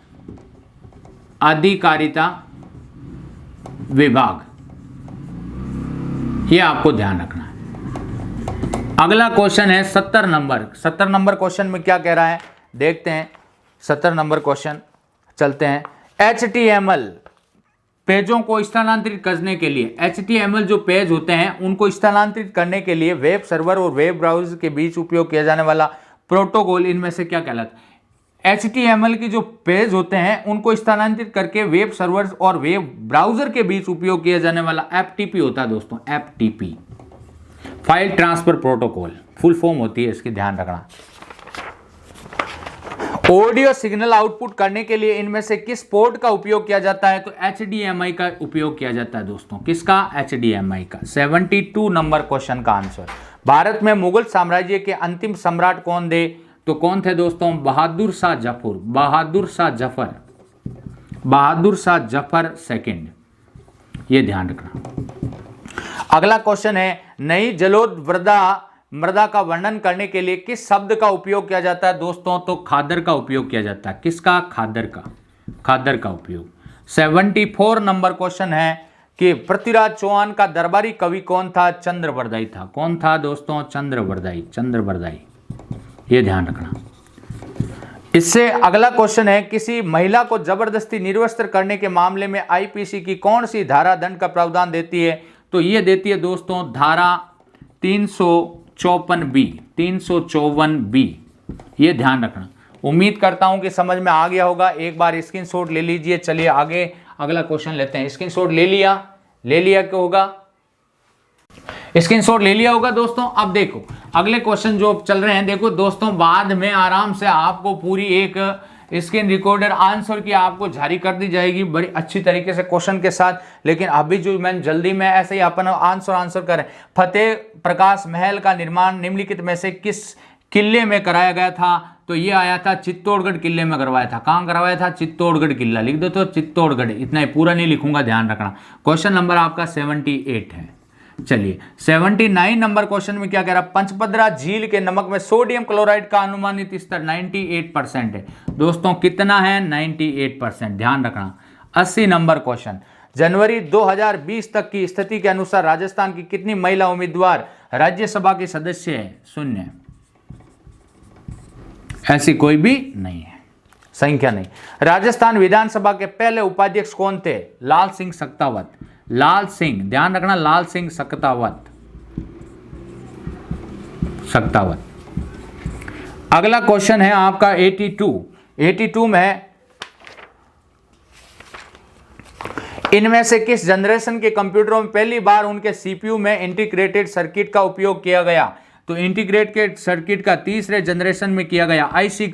ये आपको ध्यान रखना है। अगला क्वेश्चन है 70 नंबर क्वेश्चन में क्या कह रहा है देखते हैं। 70 नंबर क्वेश्चन चलते हैं। HTML पेजों को स्थानांतरित करने के लिए, HTML जो पेज होते हैं उनको स्थानांतरित करने के लिए वेब सर्वर और वेब ब्राउज़र के बीच उपयोग किया जाने वाला प्रोटोकॉल इनमें से क्या कहलाता है? HTML की जो पेज होते हैं उनको स्थानांतरित करके वेब सर्वर और वेब ब्राउज़र के बीच उपयोग किया जाने वाला FTP होता है दोस्तों, FTP, file transfer protocol full form होती है इसकी, ध्यान रखना। ऑडियो सिग्नल आउटपुट करने के लिए इनमें से किस पोर्ट का उपयोग किया जाता है? तो HDMI का उपयोग किया जाता है दोस्तों। किसका? HDMI का। 72 नंबर क्वेश्चन का आंसर। भारत में मुगल साम्राज्य के अंतिम सम्राट कौन थे? तो कौन थे दोस्तों? बहादुर शाह जफर सेकंड, ये ध्यान रखना। अगला क्वेश्चन है, नई जलोढ़ मृदा का वर्णन करने के लिए किस शब्द का उपयोग किया जाता है दोस्तों? तो खादर का उपयोग किया जाता है। किसका? खादर का उपयोग। 74 नंबर क्वेश्चन है कि पृथ्वीराज चौहान का दरबारी कवि कौन था? चंद्रबरदाई था। कौन था दोस्तों? चंद्रबरदाई। ये ध्यान रखना। इससे अगला क्वेश्चन है, किसी महिला को जबरदस्ती निर्वस्त्र करने के मामले में आईपीसी की कौन सी धारा दंड का प्रावधान देती है? तो ये देती है दोस्तों धारा 354 बी। ये ध्यान रखना। उम्मीद करता हूं कि समझ में आ गया होगा। एक बार स्क्रीनशॉट ले लीजिए। चलिए आगे अगला क्वेश्चन लेते हैं। स्क्रीनशॉट ले लिया क्या होगा? स्क्रीनशॉट ले लिया होगा दोस्तों। अब देखो अगले क्वेश्चन जो चल रहे हैं, देखो दोस्तों बाद में आराम से आपको पूरी एक स्क्रीन रिकॉर्डर आंसर की आपको जारी कर दी जाएगी बड़ी अच्छी तरीके से क्वेश्चन के साथ। लेकिन अभी जो मैं जल्दी में ऐसे ही अपन आंसर करें। फतेह प्रकाश महल का निर्माण निम्नलिखित में से किस किले में कराया गया था? तो ये आया था चित्तौड़गढ़ किले में करवाया था। कहाँ करवाया था? चित्तौड़गढ़ किला। लिख दो तो चित्तौड़गढ़, इतना ही पूरा नहीं लिखूंगा, ध्यान रखना। क्वेश्चन नंबर आपका 78 है। चलिए 79 नंबर क्वेश्चन में क्या कह रहा? पंचपदरा झील के नमक में सोडियम क्लोराइड का अनुमानित स्तर 98% है। दोस्तों कितना है? 98%। ध्यान रखना। 80 नंबर क्वेश्चन, जनवरी 2020 तक की स्थिति के अनुसार राजस्थान की कितनी महिला उम्मीदवार राज्यसभा के सदस्य है? 0। ऐसी कोई भी नहीं है, संख्या नहीं। राजस्थान विधानसभा के पहले उपाध्यक्ष कौन थे? लाल सिंह सक्तावत। लाल सिंह, ध्यान रखना, लाल सिंह सक्तावत। अगला क्वेश्चन है आपका 82 में है, इनमें से किस जनरेशन के कंप्यूटरों में पहली बार उनके सीपीयू में इंटीग्रेटेड सर्किट का उपयोग किया गया? तो इंटीग्रेटेड सर्किट का तीसरे जनरेशन में किया गया। आईसी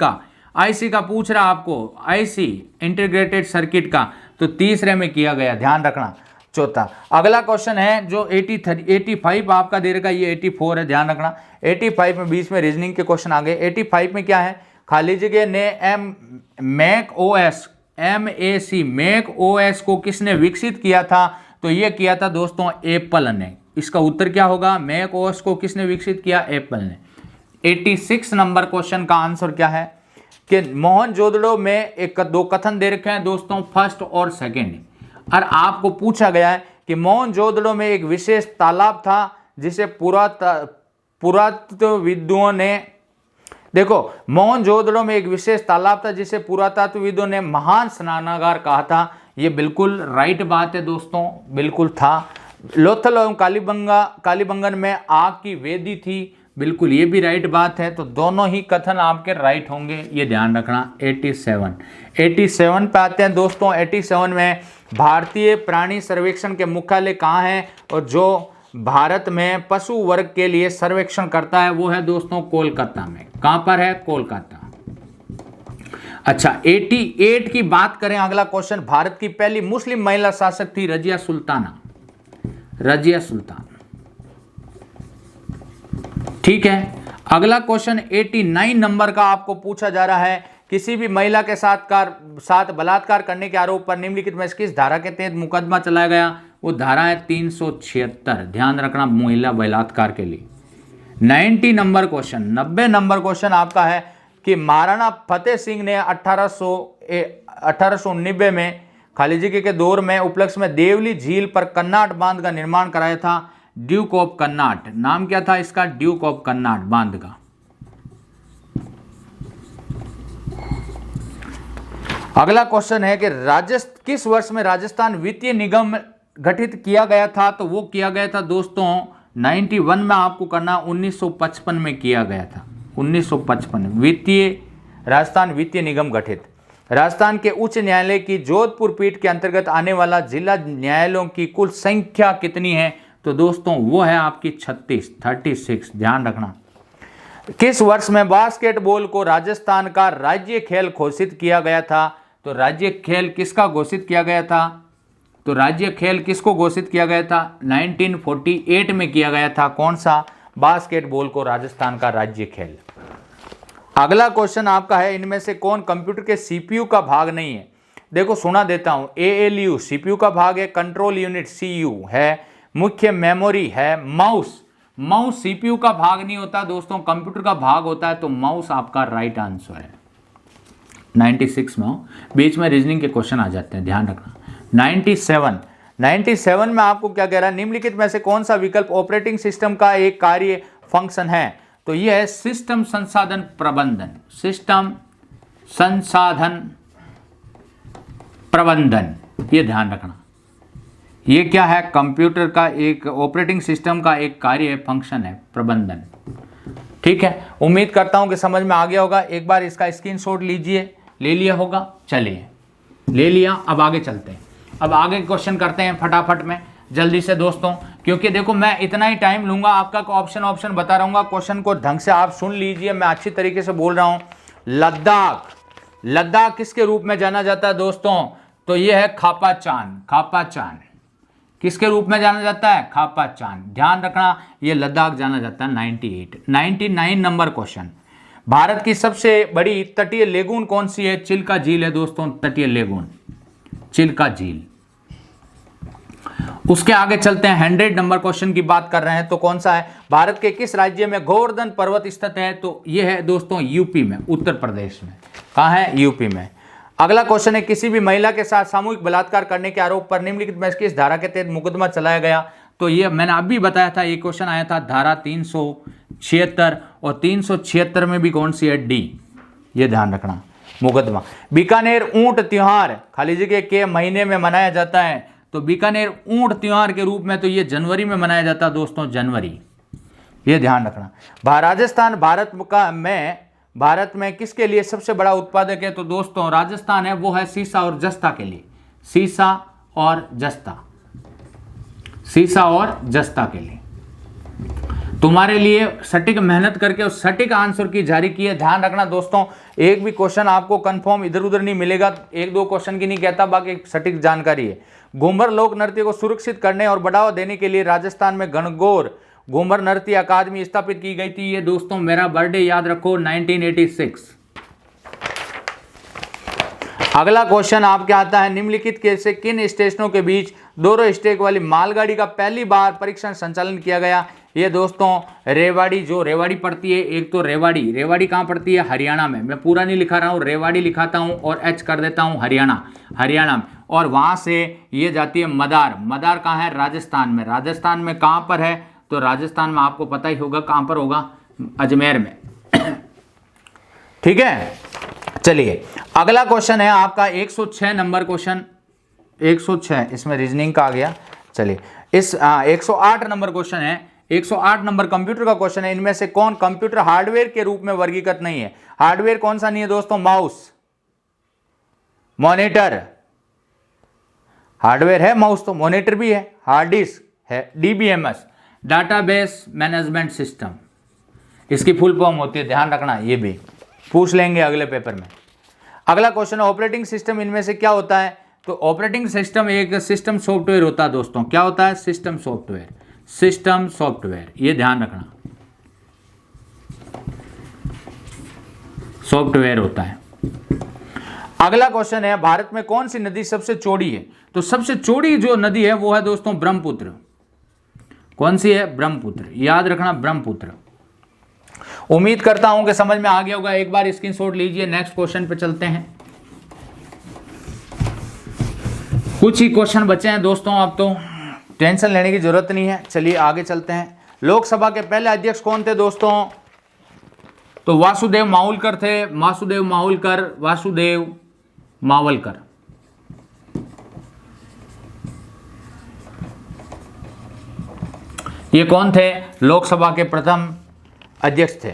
का पूछ रहा आपको, आईसी इंटीग्रेटेड सर्किट का तो तीसरे में किया गया, ध्यान रखना। चौथा अगला क्वेश्चन है जो 85 आपका दे रखा, ये 84 है, ध्यान रखना। 85 में बीच में रीजनिंग के क्वेश्चन आ गए। 85 में क्या है? खाली जगह ने मैक ओएस को किसने विकसित किया था? तो ये किया था दोस्तों एप्पल ने। इसका उत्तर क्या होगा? मैक ओएस को किसने विकसित किया? एप्पल ने। 86 नंबर क्वेश्चन का आंसर क्या है कि मोहनजोदड़ो में दो कथन दे रखे हैं दोस्तों, फर्स्ट और सेकंड। और आपको पूछा गया है कि मोहनजोदड़ो में एक विशेष तालाब था जिसे पुरातत्वविदों ने, देखो मोहनजोदड़ो में एक विशेष तालाब था जिसे पुरातत्वविदों ने महान स्नानागार कहा था। ये बिल्कुल राइट बात है दोस्तों, बिल्कुल था। लोथल एवं कालीबंगन में आग की वेदी थी, बिल्कुल ये भी राइट बात है। तो दोनों ही कथन आपके राइट होंगे, ये ध्यान रखना। 87 पे आते हैं दोस्तों। 87 में भारतीय प्राणी सर्वेक्षण के मुख्यालय कहाँ है? और जो भारत में पशु वर्ग के लिए सर्वेक्षण करता है वो है दोस्तों कोलकाता में। कहाँ पर है? कोलकाता। अच्छा 88 की बात करें, अगला क्वेश्चन, भारत की पहली मुस्लिम महिला शासक थी रजिया सुल्तान। ठीक है। अगला क्वेश्चन 89 नंबर का आपको पूछा जा रहा है, किसी भी महिला के साथ बलात्कार करने के आरोप पर निम्नलिखित में किस धारा के तहत मुकदमा चलाया गया? वो धारा है 376, ध्यान रखना, महिला बलात्कार के लिए। 90 नंबर क्वेश्चन, 90 नंबर क्वेश्चन आपका है कि महाराणा फतेह सिंह ने 1890 में खाली जगह के दौर में उपलक्ष्य में देवली झील पर कन्नाट बांध का निर्माण कराया था। ड्यूक ऑफ कन्नाट, नाम क्या था इसका? ड्यूक ऑफ कन्नाट बांध का। अगला क्वेश्चन है कि किस वर्ष में राजस्थान वित्तीय निगम गठित किया गया था? तो वो किया गया था दोस्तों 91 में आपको करना, 1955 में किया गया था। 1955 राजस्थान वित्तीय निगम गठित। राजस्थान के उच्च न्यायालय की जोधपुर पीठ के अंतर्गत आने वाला जिला न्यायालयों की कुल संख्या कितनी है? तो दोस्तों वो है आपकी 36, ध्यान रखना। किस वर्ष में बास्केटबॉल को राजस्थान का राज्य खेल घोषित किया गया था? तो राज्य खेल किसका घोषित किया गया था? तो राज्य खेल किसको घोषित किया गया था? 1948 में किया गया था। कौन सा? बास्केटबॉल को राजस्थान का राज्य खेल। अगला क्वेश्चन आपका है, इनमें से कौन कंप्यूटर के सीपीयू का भाग नहीं है? देखो सुना देता हूं, ALU सीपीयू का भाग है, कंट्रोल यूनिट CU है, मुख्य मेमोरी है, माउस सीपीयू का भाग नहीं होता दोस्तों, कंप्यूटर का भाग होता है। तो माउस आपका राइट आंसर है। 96 में बीच में रीजनिंग के क्वेश्चन आ जाते हैं, ध्यान रखना। 97 में आपको क्या कह रहा है? निम्नलिखित में से कौन सा विकल्प ऑपरेटिंग सिस्टम का एक कार्य फंक्शन है? तो ये है सिस्टम संसाधन प्रबंधन, सिस्टम संसाधन प्रबंधन, ये ध्यान रखना। ये क्या है? कंप्यूटर का एक ऑपरेटिंग सिस्टम का एक कार्य है, फंक्शन है, प्रबंधन। ठीक है, उम्मीद करता हूं कि समझ में आ गया होगा। एक बार इसका स्क्रीनशॉट लीजिए, ले लिया होगा, चलिए ले लिया। अब आगे चलते हैं, अब आगे क्वेश्चन करते हैं फटाफट में जल्दी से दोस्तों, क्योंकि देखो मैं इतना ही टाइम लूंगा, आपका ऑप्शन बता रहूंगा, क्वेश्चन को ढंग से आप सुन लीजिए, मैं अच्छी तरीके से बोल रहा हूं। लद्दाख, लद्दाख किसके रूप में जाना जाता है दोस्तों? तो यह है खापाचान, खापाचान किसके रूप में जाना जाता है? खापाचान। ध्यान रखना, यह लद्दाख जाना जाता है। 99 नंबर क्वेश्चन, भारत की सबसे बड़ी तटीय लेगून कौन सी है? चिल्का झील है दोस्तों, तटीय लेगून चिल्का झील। उसके आगे चलते हैं, 100 नंबर क्वेश्चन की बात कर रहे हैं, तो कौन सा है? भारत के किस राज्य में गोवर्धन पर्वत स्थित है? तो यह है दोस्तों यूपी में, उत्तर प्रदेश में। कहाँ है? यूपी में। अगला क्वेश्चन है, किसी भी महिला के साथ सामूहिक बलात्कार करने के आरोप पर निम्नलिखित में किस धारा के तहत मुकदमा चलाया गया? तो ये मैंने अभी बताया था, ये क्वेश्चन आया था धारा 376, और 376 में भी कौन सी है? डी। ये ध्यान रखना, मुकदमा। बीकानेर ऊंट त्योहार खाली जगह के महीने में मनाया जाता है? तो बीकानेर ऊंट त्योहार के रूप में तो ये जनवरी में मनाया जाता है दोस्तों, जनवरी। ये ध्यान रखना। राजस्थान भारत में किसके लिए सबसे बड़ा उत्पादक है? तो दोस्तों राजस्थान है वो है सीसा और जस्ता के लिए, सीसा और जस्ता, सीसा और जस्ता के लिए। तुम्हारे लिए सटीक मेहनत करके उस सटीक आंसर की जारी की है। ध्यान रखना दोस्तों, एक भी क्वेश्चन आपको कंफर्म इधर उधर नहीं मिलेगा, एक दो क्वेश्चन की नहीं कहता, बाकी सटीक जानकारी है। घूमर लोक नृत्य को सुरक्षित करने और बढ़ावा देने के लिए राजस्थान में घनघोर घूमर नृत्य अकादमी स्थापित की गई थी। ये दोस्तों मेरा बर्थडे याद रखो, 1986। अगला क्वेश्चन आपके आता है, निम्नलिखित में से किन स्टेशनों के बीच दोनों स्टेक वाली मालगाड़ी का पहली बार परीक्षण संचालन किया गया? ये दोस्तों रेवाड़ी, जो रेवाड़ी पड़ती है, एक तो रेवाड़ी, रेवाड़ी कहाँ पड़ती है? हरियाणा में। मैं पूरा नहीं लिखा रहा हूँ, रेवाड़ी लिखाता हूँ और एच कर देता हूँ, हरियाणा, हरियाणा में। और वहाँ से ये जाती है मदार, मदार कहाँ है? राजस्थान में। राजस्थान में कहाँ पर है? तो राजस्थान में आपको पता ही होगा कहाँ पर होगा, अजमेर में। ठीक है, चलिए अगला क्वेश्चन है आपका 106 नंबर क्वेश्चन, 106, इसमें रीजनिंग का आ गया। चलिए इस 108 नंबर क्वेश्चन है, 108 नंबर कंप्यूटर का क्वेश्चन है। इनमें से कौन कंप्यूटर हार्डवेयर के रूप में वर्गीकृत नहीं है? हार्डवेयर कौन सा नहीं है दोस्तों? माउस, मॉनिटर हार्डवेयर है, माउस तो, मॉनिटर भी है, हार्ड डिस्क है, डीबीएमएस डाटाबेस मैनेजमेंट सिस्टम इसकी फुल फॉर्म होती है। ध्यान रखना, ये भी पूछ लेंगे अगले पेपर में। अगला क्वेश्चन है, ऑपरेटिंग सिस्टम इनमें से क्या होता है? तो ऑपरेटिंग सिस्टम एक सिस्टम सॉफ्टवेयर होता है दोस्तों। क्या होता है? सिस्टम सॉफ्टवेयर, सिस्टम सॉफ्टवेयर, ये ध्यान रखना, सॉफ्टवेयर होता है। अगला क्वेश्चन है, भारत में कौन सी नदी सबसे चौड़ी है? तो सबसे चौड़ी जो नदी है वो है दोस्तों ब्रह्मपुत्र। कौन सी है? ब्रह्मपुत्र, याद रखना, ब्रह्मपुत्र। उम्मीद करता हूं कि समझ में आ गया होगा। एक बार स्क्रीनशॉट लीजिए, नेक्स्ट क्वेश्चन पे चलते हैं। कुछ ही क्वेश्चन बचे हैं दोस्तों, अब तो टेंशन लेने की जरूरत नहीं है। चलिए आगे चलते हैं। लोकसभा के पहले अध्यक्ष कौन थे दोस्तों? तो वासुदेव मावलकर थे, वासुदेव मावलकर, वासुदेव मावलकर। ये कौन थे? लोकसभा के प्रथम अध्यक्ष थे।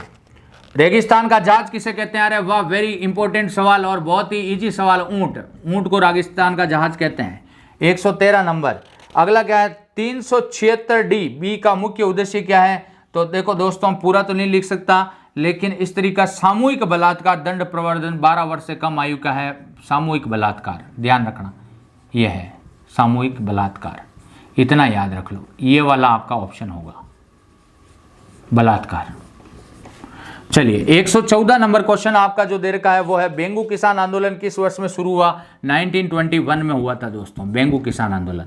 रेगिस्तान का जहाज किसे कहते हैं? अरे वाह, वेरी इंपॉर्टेंट सवाल और बहुत ही इजी सवाल। ऊंट, ऊंट को रेगिस्तान का जहाज कहते हैं। 113 नंबर। अगला क्या है? 376 डी बी का मुख्य उद्देश्य क्या है? तो देखो दोस्तों, पूरा तो नहीं लिख सकता, लेकिन इस तरीका सामूहिक बलात्कार दंड प्रवर्धन 12 वर्ष से कम आयु का है। सामूहिक बलात्कार, ध्यान रखना, यह है सामूहिक बलात्कार, इतना याद रख लो। ये वाला आपका ऑप्शन होगा, बलात्कार। चलिए 114 नंबर क्वेश्चन आपका जो दे रखा है वो है, बेंगू किसान आंदोलन किस वर्ष में शुरू हुआ? 1921 में हुआ था दोस्तों, बेंगू किसान आंदोलन।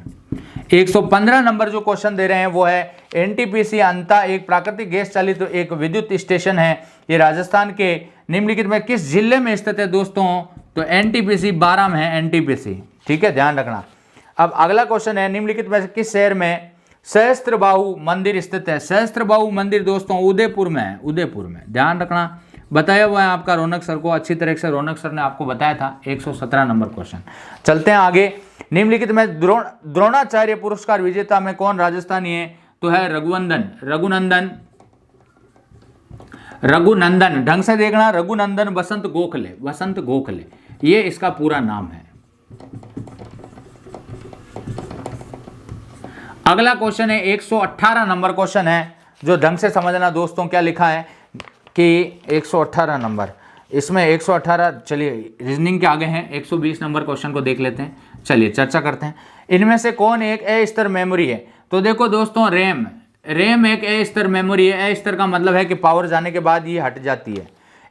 115 नंबर जो क्वेश्चन दे रहे हैं वो है, एनटीपीसी अंता एक प्राकृतिक गैस चालित एक विद्युत स्टेशन है, ये राजस्थान के निम्नलिखित में किस जिले में स्थित है दोस्तों? तो एनटीपीसी 12 में है, एनटीपीसी। ठीक है, ध्यान रखना। अब अगला क्वेश्चन है, निम्नलिखित में किस शहर में सहस्त्रबाहु मंदिर स्थित है? सहस्त्रबाहु मंदिर दोस्तों उदयपुर में है, उदयपुर में, ध्यान रखना। बताया हुआ है आपका रौनक सर को, अच्छी तरह से रौनक सर ने आपको बताया था। 117 नंबर क्वेश्चन। चलते हैं आगे। निम्नलिखित में द्रोणाचार्य पुरस्कार विजेता में कौन राजस्थानी है? तो है रघुनंदन, ढंग से देखना, रघुनंदन बसंत गोखले, बसंत गोखले, ये इसका पूरा नाम है। अगला क्वेश्चन है 118 नंबर क्वेश्चन है, जो ढंग से समझना दोस्तों। क्या लिखा है कि 118 नंबर, इसमें 118, चलिए रीजनिंग के आगे हैं। 120 नंबर क्वेश्चन को देख लेते हैं, चलिए चर्चा करते हैं। इनमें से कौन एक ए स्तर मेमोरी है? तो देखो दोस्तों, रैम एक ए स्तर मेमोरी है। ए स्तर का मतलब है कि पावर जाने के बाद ये हट जाती है।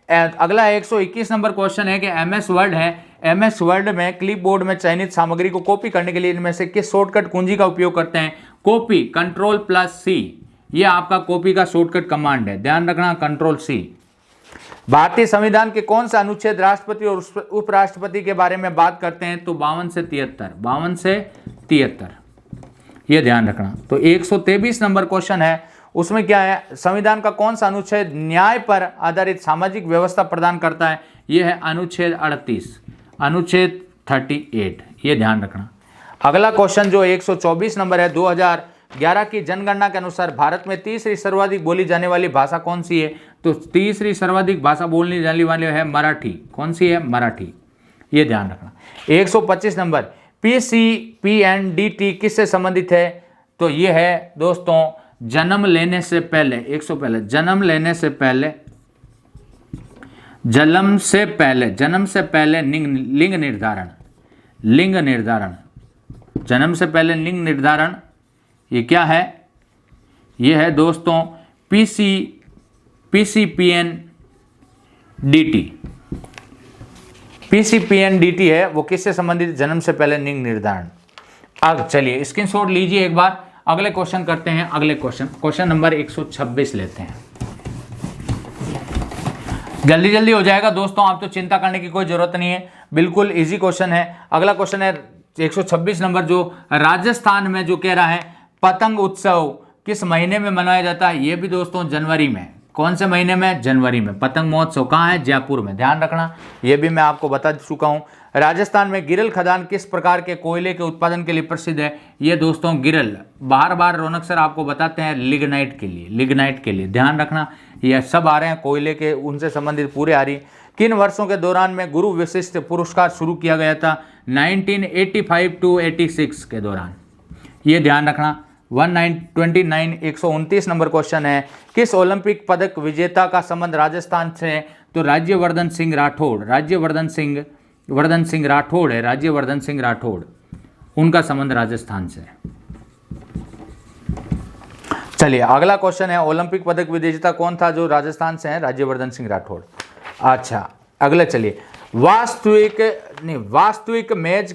अगला 121 नंबर क्वेश्चन है कि एमएस वर्ड है। एमएस वर्ड में क्लिपबोर्ड में चयनित सामग्री को कॉपी करने के लिए इनमें से किस शॉर्टकट कुंजी का उपयोग करते हैं? कॉपी, Ctrl+C, ये आपका कॉपी का शॉर्टकट कमांड है, ध्यान रखना, Ctrl+C। भारतीय संविधान के कौन सा अनुच्छेद राष्ट्रपति और उपराष्ट्रपति के बारे में बात करते हैं? तो 52 से 73, ये ध्यान रखना। तो 123 नंबर क्वेश्चन है, उसमें क्या है? संविधान का कौन सा अनुच्छेद न्याय पर आधारित सामाजिक व्यवस्था प्रदान करता है? यह है अनुच्छेद 38, अनुच्छेद 38, ये ध्यान रखना। अगला क्वेश्चन जो 124 नंबर है, 2011 की जनगणना के अनुसार भारत में तीसरी सर्वाधिक बोली जाने वाली भाषा कौन सी है? तो तीसरी सर्वाधिक भाषा बोलने जाने वाली है मराठी। कौन सी है? मराठी, ये ध्यान रखना। 125 नंबर, PCPNDT किससे संबंधित है? तो ये है दोस्तों जन्म लेने से पहले, जन्म से पहले लिंग निर्धारण, जन्म से पहले लिंग निर्धारण, ये क्या है? ये है दोस्तों PCPNDT है, वो किससे संबंधित? जन्म से पहले लिंग निर्धारण। अब चलिए स्क्रीनशॉट लीजिए एक बार, अगले क्वेश्चन करते हैं। अगले क्वेश्चन नंबर 126 लेते हैं। जल्दी हो जाएगा दोस्तों, आप तो चिंता करने की कोई जरूरत नहीं है, बिल्कुल इजी क्वेश्चन है। अगला क्वेश्चन है 126 नंबर, जो राजस्थान में जो कह रहा है पतंग उत्सव किस महीने में मनाया जाता है? ये भी दोस्तों जनवरी में। कौन से महीने में? जनवरी में। पतंग महोत्सव कहाँ है? जयपुर में, ध्यान रखना, ये भी मैं आपको बता चुका हूँ। राजस्थान में गिरल खदान किस प्रकार के कोयले के उत्पादन के लिए प्रसिद्ध है? ये दोस्तों गिरल, बार रौनक सर आपको बताते हैं लिग्नाइट के लिए, ध्यान रखना, ये सब आ रहे हैं कोयले के, उनसे संबंधित पूरे आ रही। किन वर्षों के दौरान में गुरु विशिष्ट पुरस्कार शुरू किया गया था? 1985 to 86 के दौरान, ये ध्यान रखना। 129 नंबर क्वेश्चन है, किस ओलंपिक पदक विजेता का संबंध राजस्थान से? तो राज्यवर्धन सिंह राठौड़ है, उनका संबंध राजस्थान से। चलिए अगला क्वेश्चन है, ओलंपिक पदक विजेता कौन था जो राजस्थान से है? राज्यवर्धन सिंह राठौड़। अच्छा अगले चलिए, वास्तविक मेज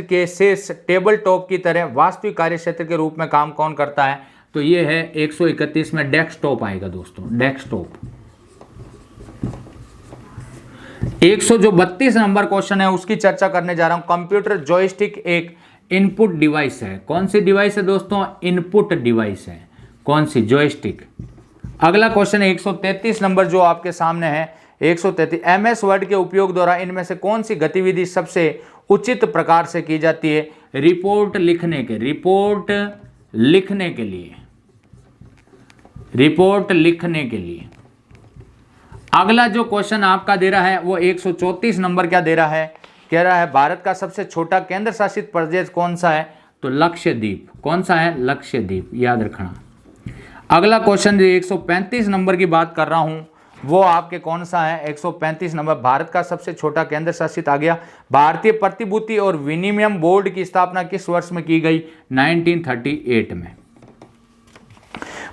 के शीर्ष टेबल टॉप की तरह वास्तविक कार्य क्षेत्र के रूप में काम कौन करता है? तो ये है 131 में डेस्कटॉप आएगा दोस्तों, डेस्कटॉप। 132 नंबर क्वेश्चन है, उसकी चर्चा करने जा रहा हूं। कंप्यूटर जॉयस्टिक एक इनपुट डिवाइस है। कौन सी डिवाइस है दोस्तों? इनपुट डिवाइस है। कौन सी? जॉयस्टिक। अगला क्वेश्चन है 133 नंबर जो आपके सामने है, 133, MS वर्ड के उपयोग द्वारा इनमें से कौन सी गतिविधि सबसे उचित प्रकार से की जाती है? रिपोर्ट लिखने के लिए। अगला जो क्वेश्चन आपका दे रहा है वो 134 नंबर क्या दे रहा है? कह रहा है भारत का सबसे छोटा केंद्र शासित प्रदेश कौन सा है? तो लक्षद्वीप। कौन सा है? लक्षद्वीप, याद रखना। अगला क्वेश्चन जो 135 नंबर की बात कर रहा हूं वो आपके कौन सा है? 135 नंबर, भारत का सबसे छोटा केंद्र शासित आ गया। भारतीय प्रतिभूति और विनिमय बोर्ड की स्थापना किस वर्ष में की गई? 1938 में।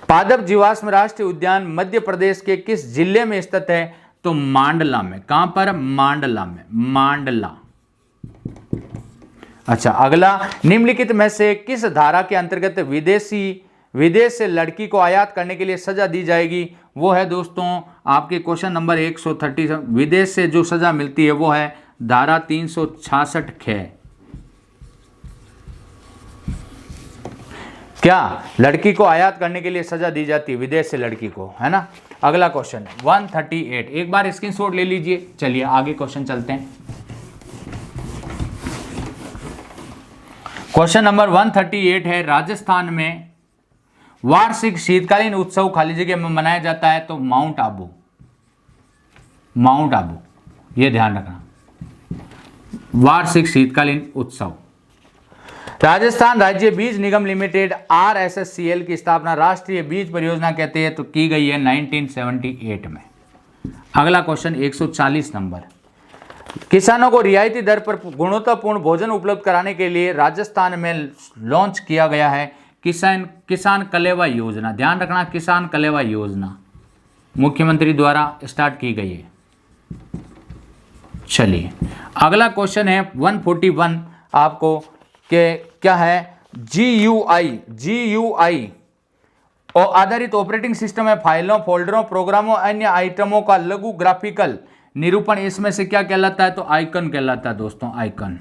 पादप जीवाश्म राष्ट्रीय उद्यान मध्य प्रदेश के किस जिले में स्थित है? तो मांडला में। कहां पर? मांडला। अच्छा अगला, निम्नलिखित में से किस धारा के अंतर्गत विदेश से लड़की को आयात करने के लिए सजा दी जाएगी? वो है दोस्तों आपके क्वेश्चन नंबर 130। विदेश से जो सजा मिलती है वो है धारा 366 ख। क्या लड़की को आयात करने के लिए सजा दी जाती है विदेश से लड़की को, है ना। अगला क्वेश्चन 138, एक बार स्क्रीनशॉट ले लीजिए। चलिए आगे क्वेश्चन चलते हैं। क्वेश्चन नंबर 138 है, राजस्थान में वार्षिक शीतकालीन उत्सव खाली जगह में मनाया जाता है, तो माउंट आबू, माउंट आबू, ये ध्यान रखना, वार्षिक शीतकालीन उत्सव। राजस्थान राज्य बीज निगम लिमिटेड RSSCL की स्थापना राष्ट्रीय बीज परियोजना के तहत की गई है 1978 में। अगला क्वेश्चन 140 नंबर, किसानों को रियायती दर पर गुणवत्तापूर्ण भोजन उपलब्ध कराने के लिए राजस्थान में लॉन्च किया गया है किसान कलेवा योजना। ध्यान रखना, किसान कलेवा योजना मुख्यमंत्री द्वारा स्टार्ट की गई है। चलिए अगला क्वेश्चन है 141 आपको के क्या है, GUI और आधारित ऑपरेटिंग सिस्टम है फाइलों, फोल्डरों, प्रोग्रामों, अन्य आइटमों का लघु ग्राफिकल निरूपण। इसमें से क्या कहलाता है, तो आइकन कहलाता है दोस्तों, आइकन।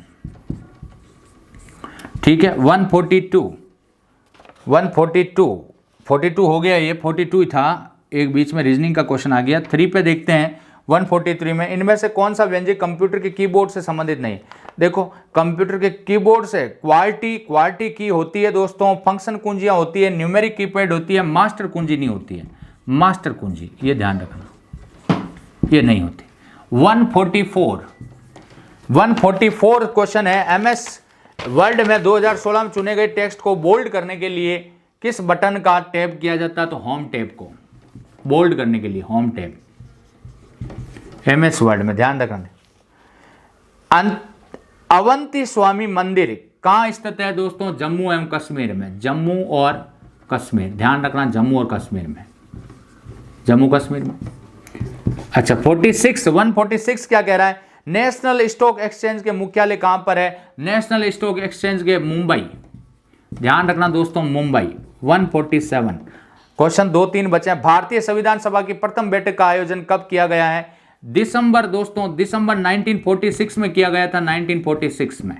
ठीक है 142 हो गया, ये 42 था, एक बीच में रीजनिंग का क्वेश्चन आ गया। 3 पे देखते हैं 143 में, इनमें से कौन सा व्यंजक कंप्यूटर के कीबोर्ड से संबंधित नहीं। देखो कंप्यूटर के कीबोर्ड से क्वालिटी की होती है दोस्तों, फंक्शन कुंजियां होती है, न्यूमेरिक कीपैड होती है, मास्टर कुंजी नहीं होती है, मास्टर कुंजी, ये ध्यान रखना, ये नहीं होती। 144 क्वेश्चन है, MS वर्ड में 2016 में चुने गए टेक्स्ट को बोल्ड करने के लिए किस बटन का टैप किया जाता है, तो होम टैप को बोल्ड करने के लिए होम टैप MS वर्ड में, ध्यान रखना। अवंती स्वामी मंदिर कहाँ स्थित है दोस्तों, जम्मू एवं कश्मीर में, जम्मू और कश्मीर, ध्यान रखना, जम्मू और कश्मीर में, जम्मू कश्मीर में। अच्छा 146 क्या कह रहा है, नेशनल स्टॉक एक्सचेंज के मुख्यालय कहां पर है, नेशनल स्टॉक एक्सचेंज के मुंबई, ध्यान रखना दोस्तों, मुंबई। 147 क्वेश्चन 2-3 बचे हैं। भारतीय संविधान सभा की प्रथम बैठक का आयोजन कब किया गया है, दिसंबर 1946 में किया गया था, 1946 में।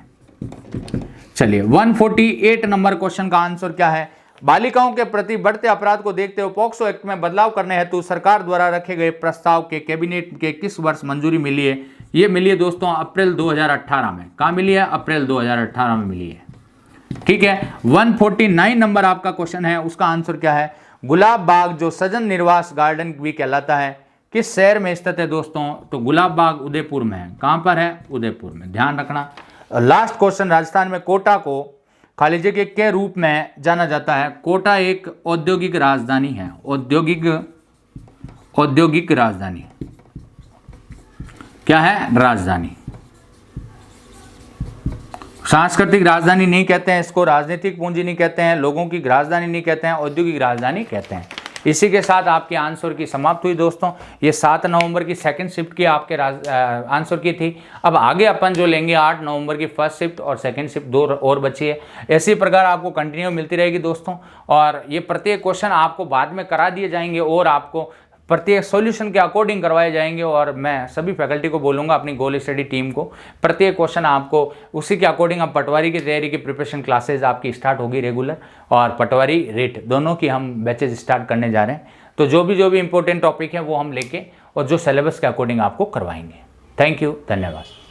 चलिए 148 नंबर क्वेश्चन का आंसर क्या है, बालिकाओं के प्रति बढ़ते अपराध को देखते हुए पॉक्सो एक्ट में बदलाव करने हेतु सरकार द्वारा रखे गए प्रस्ताव के कैबिनेट के किस वर्ष मंजूरी मिली है, ये मिली है दोस्तों अप्रैल 2018 में। कहां मिली है, अप्रैल 2018 में मिली है। ठीक है 149 नंबर आपका क्वेश्चन है, उसका आंसर क्या है, गुलाब बाग जो सजन निर्वास गार्डन भी कहलाता है किस शहर में स्थित है दोस्तों, तो गुलाब बाग उदयपुर में है। कहां पर है, उदयपुर में, ध्यान रखना। लास्ट क्वेश्चन, राजस्थान में कोटा को खाली जगह के रूप में जाना जाता है, कोटा एक औद्योगिक राजधानी है, औद्योगिक राजधानी क्या है, राजधानी। सांस्कृतिक राजधानी नहीं कहते हैं इसको, राजनीतिक पूंजी नहीं कहते हैं, लोगों की राजधानी नहीं कहते हैं, औद्योगिक राजधानी कहते हैं। इसी के साथ आपके आंसर की समाप्त हुई दोस्तों। ये 7 नवंबर की सेकंड शिफ्ट की आपके आंसर की थी। अब आगे अपन जो लेंगे 8 नवंबर की फर्स्ट शिफ्ट और सेकंड शिफ्ट 2 और बची है। इसी प्रकार आपको कंटिन्यू मिलती रहेगी दोस्तों, और ये प्रत्येक क्वेश्चन आपको बाद में करा दिए जाएंगे और आपको प्रत्येक सॉल्यूशन के अकॉर्डिंग करवाए जाएंगे। और मैं सभी फैकल्टी को बोलूँगा, अपनी गोल स्टडी टीम को, प्रत्येक क्वेश्चन आपको उसी के अकॉर्डिंग, अब पटवारी की तैयारी की प्रिपरेशन क्लासेज आपकी स्टार्ट होगी रेगुलर, और पटवारी रेट दोनों की हम बैचेज स्टार्ट करने जा रहे हैं। तो जो भी इंपॉर्टेंट टॉपिक है वो हम लेके और जो सिलेबस के अकॉर्डिंग आपको करवाएंगे। थैंक यू, धन्यवाद।